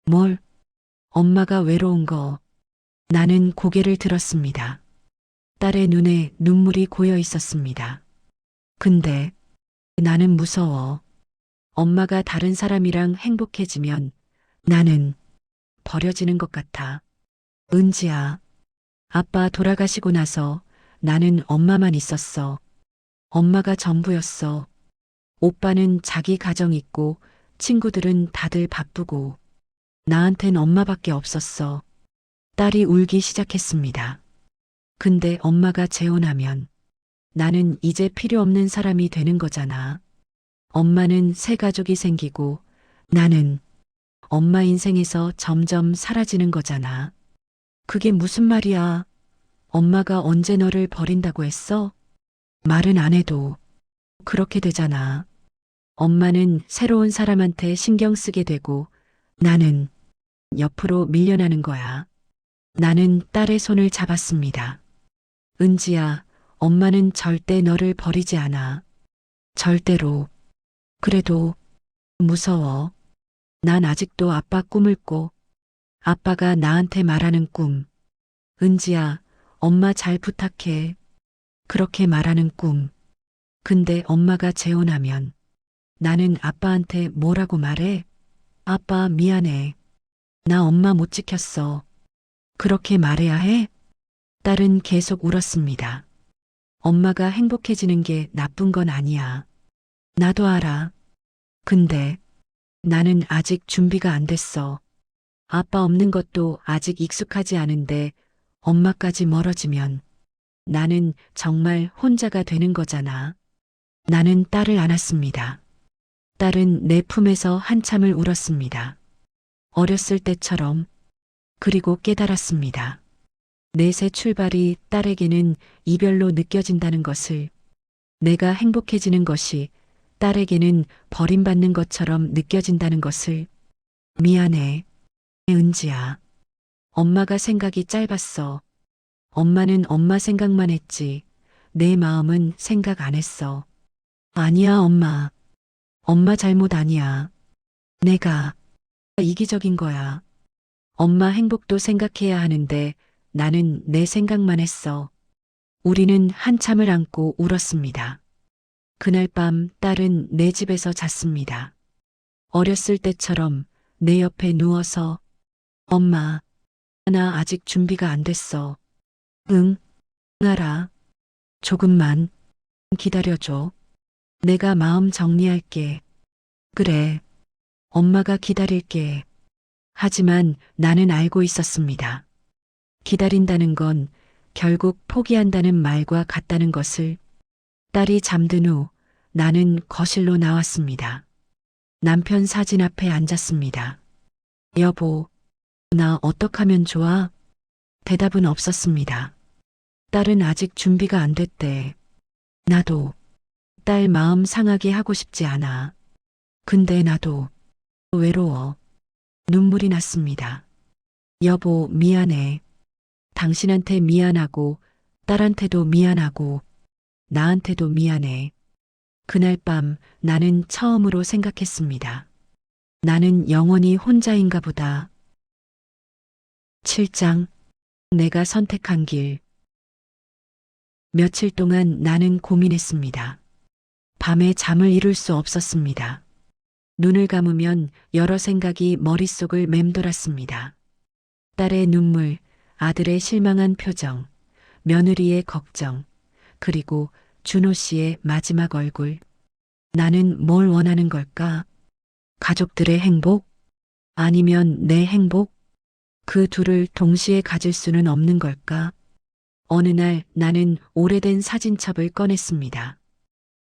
Speaker 1: 뭘? 엄마가 외로운 거. 나는 고개를 들었습니다. 딸의 눈에 눈물이 고여 있었습니다. 근데 나는 무서워. 엄마가 다른 사람이랑 행복해지면 나는 버려지는 것 같아. 은지야, 아빠 돌아가시고 나서 나는 엄마만 있었어. 엄마가 전부였어. 오빠는 자기 가정 있고 친구들은 다들 바쁘고 나한텐 엄마밖에 없었어. 딸이 울기 시작했습니다. 근데 엄마가 재혼하면 나는 이제 필요 없는 사람이 되는 거잖아. 엄마는 새 가족이 생기고 나는 엄마 인생에서 점점 사라지는 거잖아. 그게 무슨 말이야? 엄마가 언제 너를 버린다고 했어? 말은 안 해도 그렇게 되잖아. 엄마는 새로운 사람한테 신경 쓰게 되고 나는 옆으로 밀려나는 거야. 나는 딸의 손을 잡았습니다. 은지야, 엄마는 절대 너를 버리지 않아. 절대로. 그래도 무서워. 난 아직도 아빠 꿈을 꿔. 아빠가 나한테 말하는 꿈. 은지야, 엄마 잘 부탁해. 그렇게 말하는 꿈. 근데 엄마가 재혼하면 나는 아빠한테 뭐라고 말해? 아빠 미안해. 나 엄마 못 지켰어. 그렇게 말해야 해? 딸은 계속 울었습니다. 엄마가 행복해지는 게 나쁜 건 아니야. 나도 알아. 근데 나는 아직 준비가 안 됐어. 아빠 없는 것도 아직 익숙하지 않은데 엄마까지 멀어지면 나는 정말 혼자가 되는 거잖아. 나는 딸을 안았습니다. 딸은 내 품에서 한참을 울었습니다. 어렸을 때처럼. 그리고 깨달았습니다. 넷의 출발이 딸에게는 이별로 느껴진다는 것을, 내가 행복해지는 것이 딸에게는 버림받는 것처럼 느껴진다는 것을. 미안해, 은지야. 엄마가 생각이 짧았어. 엄마는 엄마 생각만 했지. 내 마음은 생각 안 했어. 아니야, 엄마. 엄마 잘못 아니야. 내가 이기적인 거야. 엄마 행복도 생각해야 하는데 나는 내 생각만 했어. 우리는 한참을 안고 울었습니다. 그날 밤 딸은 내 집에서 잤습니다. 어렸을 때처럼 내 옆에 누워서 엄마, 나 아직 준비가 안 됐어. 응, 알아. 조금만 기다려줘. 내가 마음 정리할게. 그래, 엄마가 기다릴게. 하지만 나는 알고 있었습니다. 기다린다는 건 결국 포기한다는 말과 같다는 것을. 딸이 잠든 후 나는 거실로 나왔습니다. 남편 사진 앞에 앉았습니다. 여보, 나 어떡하면 좋아? 대답은 없었습니다. 딸은 아직 준비가 안 됐대. 나도 딸 마음 상하게 하고 싶지 않아. 근데 나도 외로워. 눈물이 났습니다. 여보, 미안해. 당신한테 미안하고 딸한테도 미안하고 나한테도 미안해. 그날 밤 나는 처음으로 생각했습니다. 나는 영원히 혼자인가 보다. 7장. 내가 선택한 길. 며칠 동안 나는 고민했습니다. 밤에 잠을 이룰 수 없었습니다. 눈을 감으면 여러 생각이 머릿속을 맴돌았습니다. 딸의 눈물, 아들의 실망한 표정, 며느리의 걱정, 그리고 준호 씨의 마지막 얼굴. 나는 뭘 원하는 걸까? 가족들의 행복? 아니면 내 행복? 그 둘을 동시에 가질 수는 없는 걸까? 어느 날 나는 오래된 사진첩을 꺼냈습니다.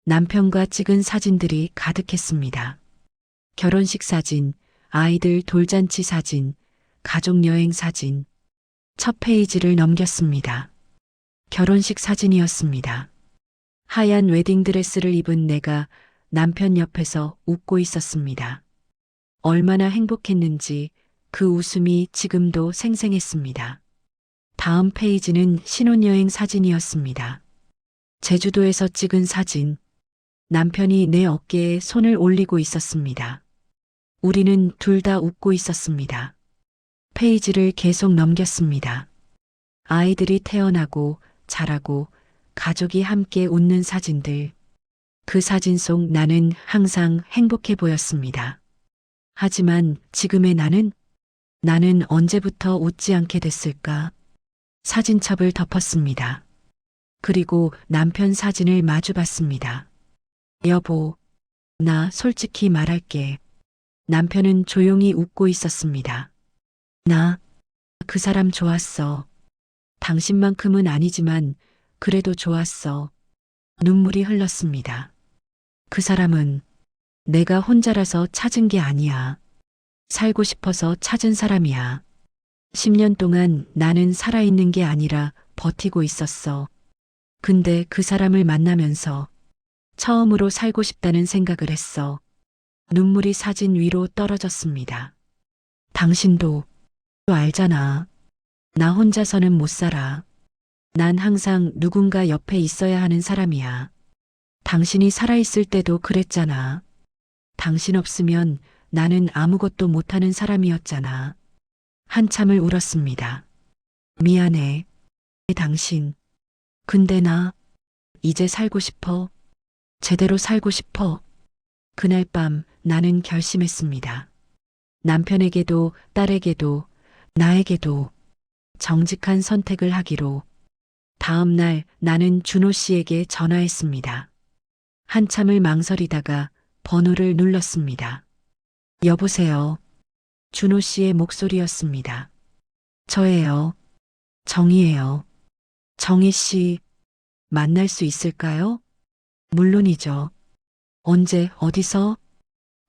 Speaker 1: 남편과 찍은 사진들이 가득했습니다. 결혼식 사진, 아이들 돌잔치 사진, 가족여행 사진. 첫 페이지를 넘겼습니다. 결혼식 사진이었습니다. 하얀 웨딩드레스를 입은 내가 남편 옆에서 웃고 있었습니다. 얼마나 행복했는지 그 웃음이 지금도 생생했습니다. 다음 페이지는 신혼여행 사진이었습니다. 제주도에서 찍은 사진. 남편이 내 어깨에 손을 올리고 있었습니다. 우리는 둘 다 웃고 있었습니다. 페이지를 계속 넘겼습니다. 아이들이 태어나고 자라고 가족이 함께 웃는 사진들. 그 사진 속 나는 항상 행복해 보였습니다. 하지만 지금의 나는 언제부터 웃지 않게 됐을까? 사진첩을 덮었습니다. 그리고 남편 사진을 마주 봤습니다. 여보, 나 솔직히 말할게. 남편은 조용히 웃고 있었습니다. 나 그 사람 좋았어. 당신만큼은 아니지만 그래도 좋았어. 눈물이 흘렀습니다. 그 사람은 내가 혼자라서 찾은 게 아니야. 살고 싶어서 찾은 사람이야. 10년 동안 나는 살아있는 게 아니라 버티고 있었어. 근데 그 사람을 만나면서 처음으로 살고 싶다는 생각을 했어. 눈물이 사진 위로 떨어졌습니다. 당신도 알잖아. 나 혼자서는 못 살아. 난 항상 누군가 옆에 있어야 하는 사람이야. 당신이 살아있을 때도 그랬잖아. 당신 없으면 나는 아무것도 못하는 사람이었잖아. 한참을 울었습니다. 미안해. 당신. 근데 나 이제 살고 싶어. 제대로 살고 싶어. 그날 밤 나는 결심했습니다. 남편에게도 딸에게도 나에게도 정직한 선택을 하기로. 다음 날 나는 준호 씨에게 전화했습니다. 한참을 망설이다가 번호를 눌렀습니다. 여보세요. 준호 씨의 목소리였습니다. 저예요. 정희예요. 정희 씨, 만날 수 있을까요? 물론이죠. 언제, 어디서?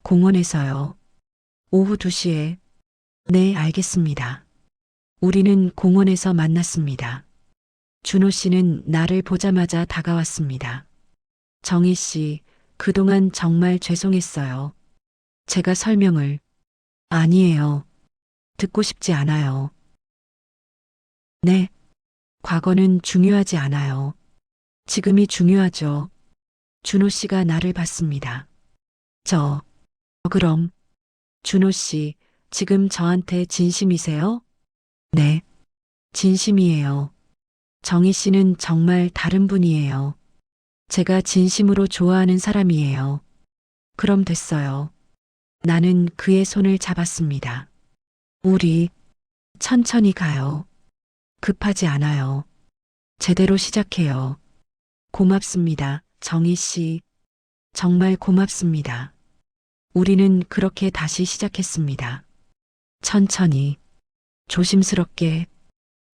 Speaker 1: 공원에서요. 오후 2시에. 네, 알겠습니다. 우리는 공원에서 만났습니다. 준호 씨는 나를 보자마자 다가왔습니다. 정희 씨, 그동안 정말 죄송했어요. 제가 설명을. 아니에요. 듣고 싶지 않아요. 네, 과거는 중요하지 않아요. 지금이 중요하죠. 준호 씨가 나를 봤습니다. 그럼, 준호 씨, 지금 저한테 진심이세요? 네, 진심이에요. 정희 씨는 정말 다른 분이에요. 제가 진심으로 좋아하는 사람이에요. 그럼 됐어요. 나는 그의 손을 잡았습니다. 우리 천천히 가요. 급하지 않아요. 제대로 시작해요. 고맙습니다, 정희 씨. 정말 고맙습니다. 우리는 그렇게 다시 시작했습니다. 천천히, 조심스럽게.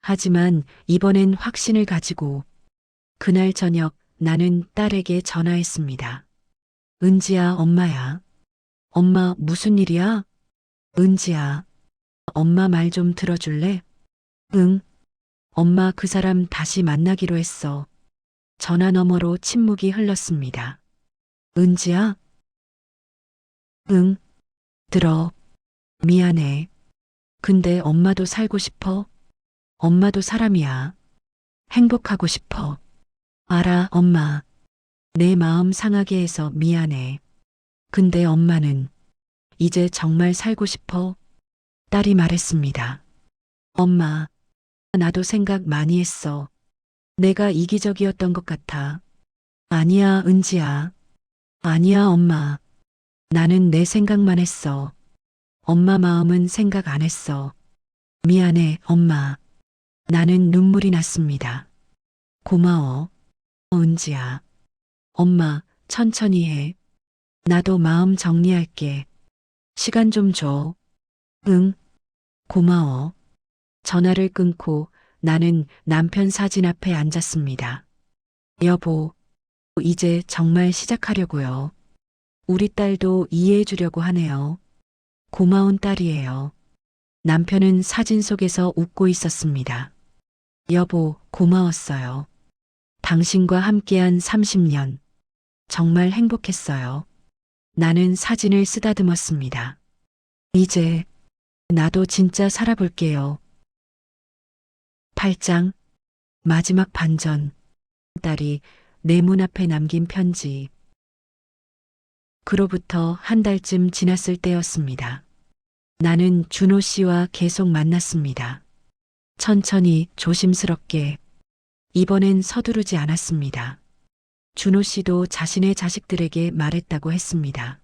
Speaker 1: 하지만 이번엔 확신을 가지고. 그날 저녁 나는 딸에게 전화했습니다. 은지야, 엄마야. 엄마, 무슨 일이야? 은지야, 엄마 말 좀 들어줄래? 응. 엄마, 그 사람 다시 만나기로 했어. 전화 너머로 침묵이 흘렀습니다. 은지야? 응. 들어. 미안해. 근데 엄마도 살고 싶어. 엄마도 사람이야. 행복하고 싶어. 알아, 엄마. 내 마음 상하게 해서 미안해. 근데 엄마는 이제 정말 살고 싶어. 딸이 말했습니다. 엄마, 나도 생각 많이 했어. 내가 이기적이었던 것 같아. 아니야, 은지야. 아니야, 엄마. 나는 내 생각만 했어. 엄마 마음은 생각 안 했어. 미안해, 엄마. 나는 눈물이 났습니다. 고마워. 은지야. 엄마, 천천히 해. 나도 마음 정리할게. 시간 좀 줘. 응, 고마워. 전화를 끊고 나는 남편 사진 앞에 앉았습니다. 여보, 이제 정말 시작하려고요. 우리 딸도 이해해 주려고 하네요. 고마운 딸이에요. 남편은 사진 속에서 웃고 있었습니다. 여보, 고마웠어요. 당신과 함께한 30년. 정말 행복했어요. 나는 사진을 쓰다듬었습니다. 이제 나도 진짜 살아볼게요. 8장 마지막 반전. 딸이 내 문 앞에 남긴 편지. 그로부터 한 달쯤 지났을 때였습니다. 나는 준호 씨와 계속 만났습니다. 천천히 조심스럽게. 이번엔 서두르지 않았습니다. 준호 씨도 자신의 자식들에게 말했다고 했습니다.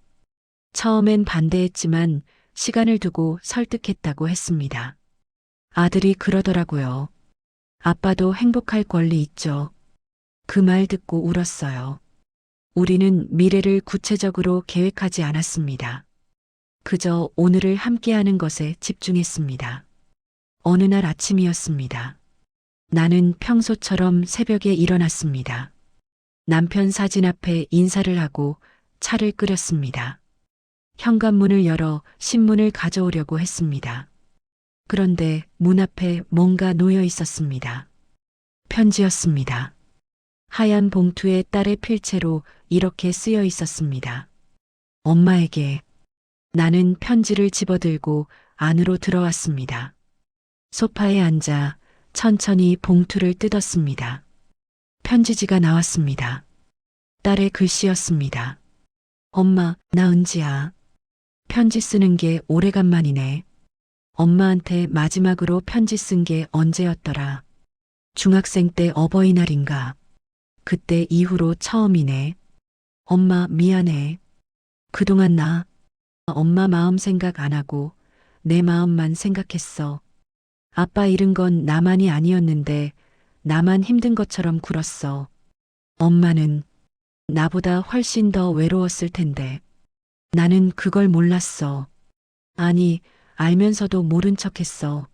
Speaker 1: 처음엔 반대했지만 시간을 두고 설득했다고 했습니다. 아들이 그러더라고요. 아빠도 행복할 권리 있죠. 그 말 듣고 울었어요. 우리는 미래를 구체적으로 계획하지 않았습니다. 그저 오늘을 함께하는 것에 집중했습니다. 어느 날 아침이었습니다. 나는 평소처럼 새벽에 일어났습니다. 남편 사진 앞에 인사를 하고 차를 끓였습니다. 현관문을 열어 신문을 가져오려고 했습니다. 그런데 문 앞에 뭔가 놓여 있었습니다. 편지였습니다. 하얀 봉투에 딸의 필체로 이렇게 쓰여 있었습니다. 엄마에게. 나는 편지를 집어들고 안으로 들어왔습니다. 소파에 앉아 천천히 봉투를 뜯었습니다. 편지지가 나왔습니다. 딸의 글씨였습니다. 엄마, 나 은지야. 편지 쓰는 게 오래간만이네. 엄마한테 마지막으로 편지 쓴 게 언제였더라. 중학생 때 어버이날인가. 그때 이후로 처음이네. 엄마 미안해. 그동안 나 엄마 마음 생각 안 하고 내 마음만 생각했어. 아빠 잃은 건 나만이 아니었는데 나만 힘든 것처럼 굴었어. 엄마는 나보다 훨씬 더 외로웠을 텐데. 나는 그걸 몰랐어. 아니, 알면서도 모른 척했어.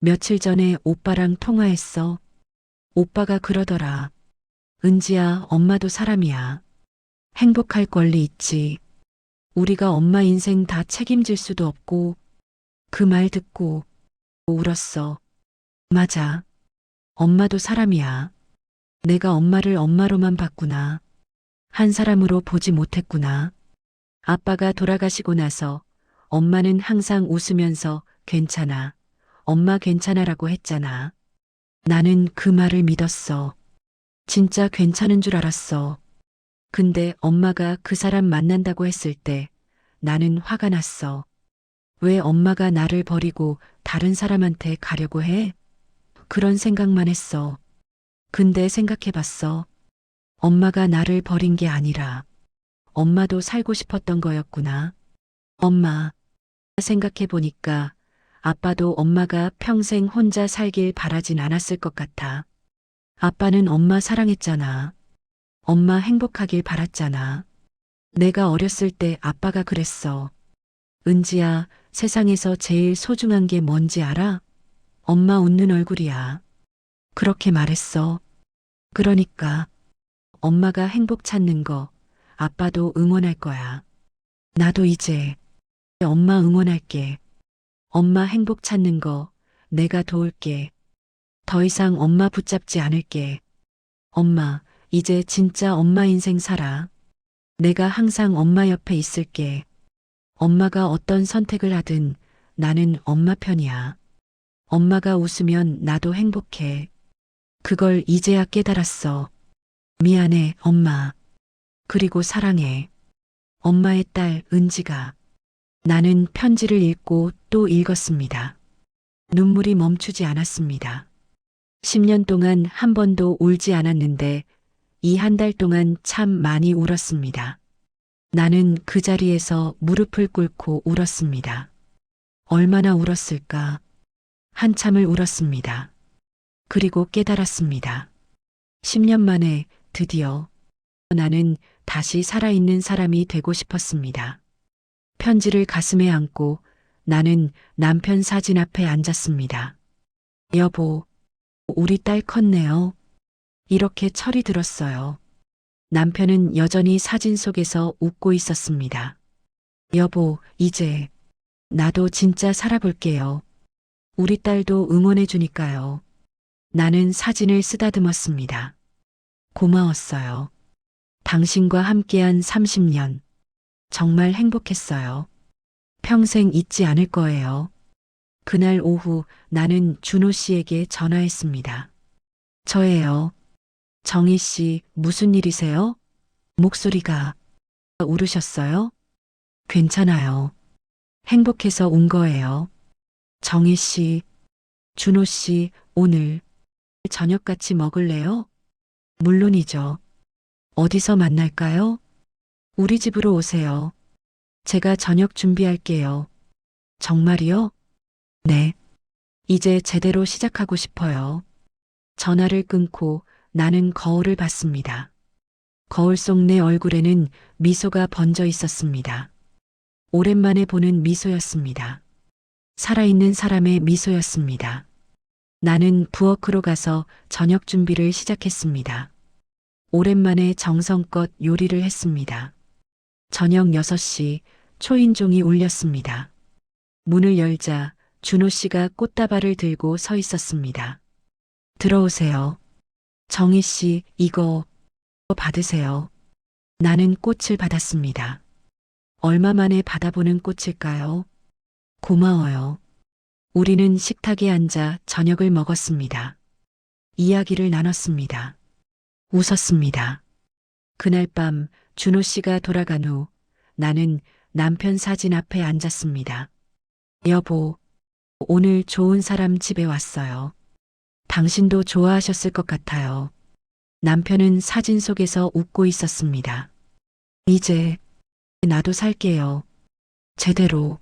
Speaker 1: 며칠 전에 오빠랑 통화했어. 오빠가 그러더라. 은지야, 엄마도 사람이야. 행복할 권리 있지. 우리가 엄마 인생 다 책임질 수도 없고. 그 말 듣고 울었어. 맞아. 엄마도 사람이야. 내가 엄마를 엄마로만 봤구나. 한 사람으로 보지 못했구나. 아빠가 돌아가시고 나서 엄마는 항상 웃으면서 괜찮아. 엄마 괜찮아라고 했잖아. 나는 그 말을 믿었어. 진짜 괜찮은 줄 알았어. 근데 엄마가 그 사람 만난다고 했을 때 나는 화가 났어. 왜 엄마가 나를 버리고 다른 사람한테 가려고 해? 그런 생각만 했어. 근데 생각해봤어. 엄마가 나를 버린 게 아니라 엄마도 살고 싶었던 거였구나. 엄마. 생각해보니까 아빠도 엄마가 평생 혼자 살길 바라진 않았을 것 같아. 아빠는 엄마 사랑했잖아. 엄마 행복하길 바랐잖아. 내가 어렸을 때 아빠가 그랬어. 은지야, 세상에서 제일 소중한 게 뭔지 알아? 엄마 웃는 얼굴이야. 그렇게 말했어. 그러니까 엄마가 행복 찾는 거 아빠도 응원할 거야. 나도 이제 엄마 응원할게. 엄마 행복 찾는 거 내가 도울게. 더 이상 엄마 붙잡지 않을게. 엄마, 이제 진짜 엄마 인생 살아. 내가 항상 엄마 옆에 있을게. 엄마가 어떤 선택을 하든 나는 엄마 편이야. 엄마가 웃으면 나도 행복해. 그걸 이제야 깨달았어. 미안해, 엄마. 그리고 사랑해. 엄마의 딸 은지가. 나는 편지를 읽고 또 읽었습니다. 눈물이 멈추지 않았습니다. 10년 동안 한 번도 울지 않았는데 이 한 달 동안 참 많이 울었습니다. 나는 그 자리에서 무릎을 꿇고 울었습니다. 얼마나 울었을까? 한참을 울었습니다. 그리고 깨달았습니다. 10년 만에 드디어 나는 다시 살아있는 사람이 되고 싶었습니다. 편지를 가슴에 안고 나는 남편 사진 앞에 앉았습니다. 여보, 우리 딸 컸네요. 이렇게 철이 들었어요. 남편은 여전히 사진 속에서 웃고 있었습니다. 여보, 이제 나도 진짜 살아볼게요. 우리 딸도 응원해 주니까요. 나는 사진을 쓰다듬었습니다. 고마웠어요. 당신과 함께한 30년. 정말 행복했어요. 평생 잊지 않을 거예요. 그날 오후 나는 준호 씨에게 전화했습니다. 저예요. 정희 씨, 무슨 일이세요? 목소리가 울으셨어요? 괜찮아요. 행복해서 운 거예요. 정희 씨, 준호 씨, 오늘 저녁 같이 먹을래요? 물론이죠. 어디서 만날까요? 우리 집으로 오세요. 제가 저녁 준비할게요. 정말이요? 네. 이제 제대로 시작하고 싶어요. 전화를 끊고 나는 거울을 봤습니다. 거울 속 내 얼굴에는 미소가 번져 있었습니다. 오랜만에 보는 미소였습니다. 살아있는 사람의 미소였습니다. 나는 부엌으로 가서 저녁 준비를 시작했습니다. 오랜만에 정성껏 요리를 했습니다. 저녁 6시 초인종이 울렸습니다. 문을 열자 준호 씨가 꽃다발을 들고 서 있었습니다. 들어오세요. 정희 씨, 이거 받으세요. 나는 꽃을 받았습니다. 얼마 만에 받아보는 꽃일까요? 고마워요. 우리는 식탁에 앉아 저녁을 먹었습니다. 이야기를 나눴습니다. 웃었습니다. 그날 밤 준호 씨가 돌아간 후 나는 남편 사진 앞에 앉았습니다. 여보, 오늘 좋은 사람 집에 왔어요. 당신도 좋아하셨을 것 같아요. 남편은 사진 속에서 웃고 있었습니다. 이제 나도 살게요. 제대로.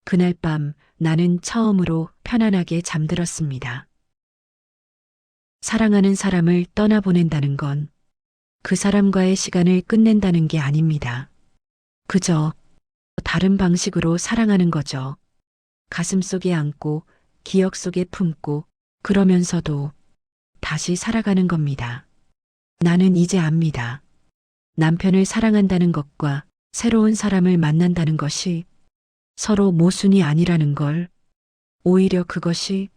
Speaker 1: 그날 밤 나는 처음으로 편안하게 잠들었습니다. 사랑하는 사람을 떠나보낸다는 건 그 사람과의 시간을 끝낸다는 게 아닙니다. 그저 다른 방식으로 사랑하는 거죠. 가슴 속에 안고 기억 속에 품고 그러면서도 다시 살아가는 겁니다. 나는 이제 압니다. 남편을 사랑한다는 것과 새로운 사람을 만난다는 것이 서로 모순이 아니라는 걸, 오히려 그것이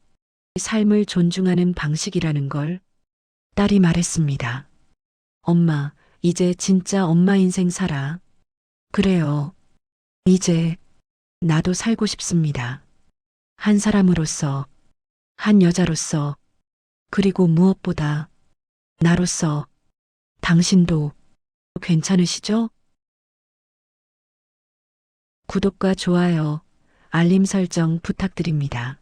Speaker 1: 삶을 존중하는 방식이라는 걸 딸이 말했습니다. 엄마, 이제 진짜 엄마 인생 살아. 그래요. 이제 나도 살고 싶습니다. 한 사람으로서, 한 여자로서, 그리고 무엇보다 나로서. 당신도 괜찮으시죠? 구독과 좋아요, 알림 설정 부탁드립니다.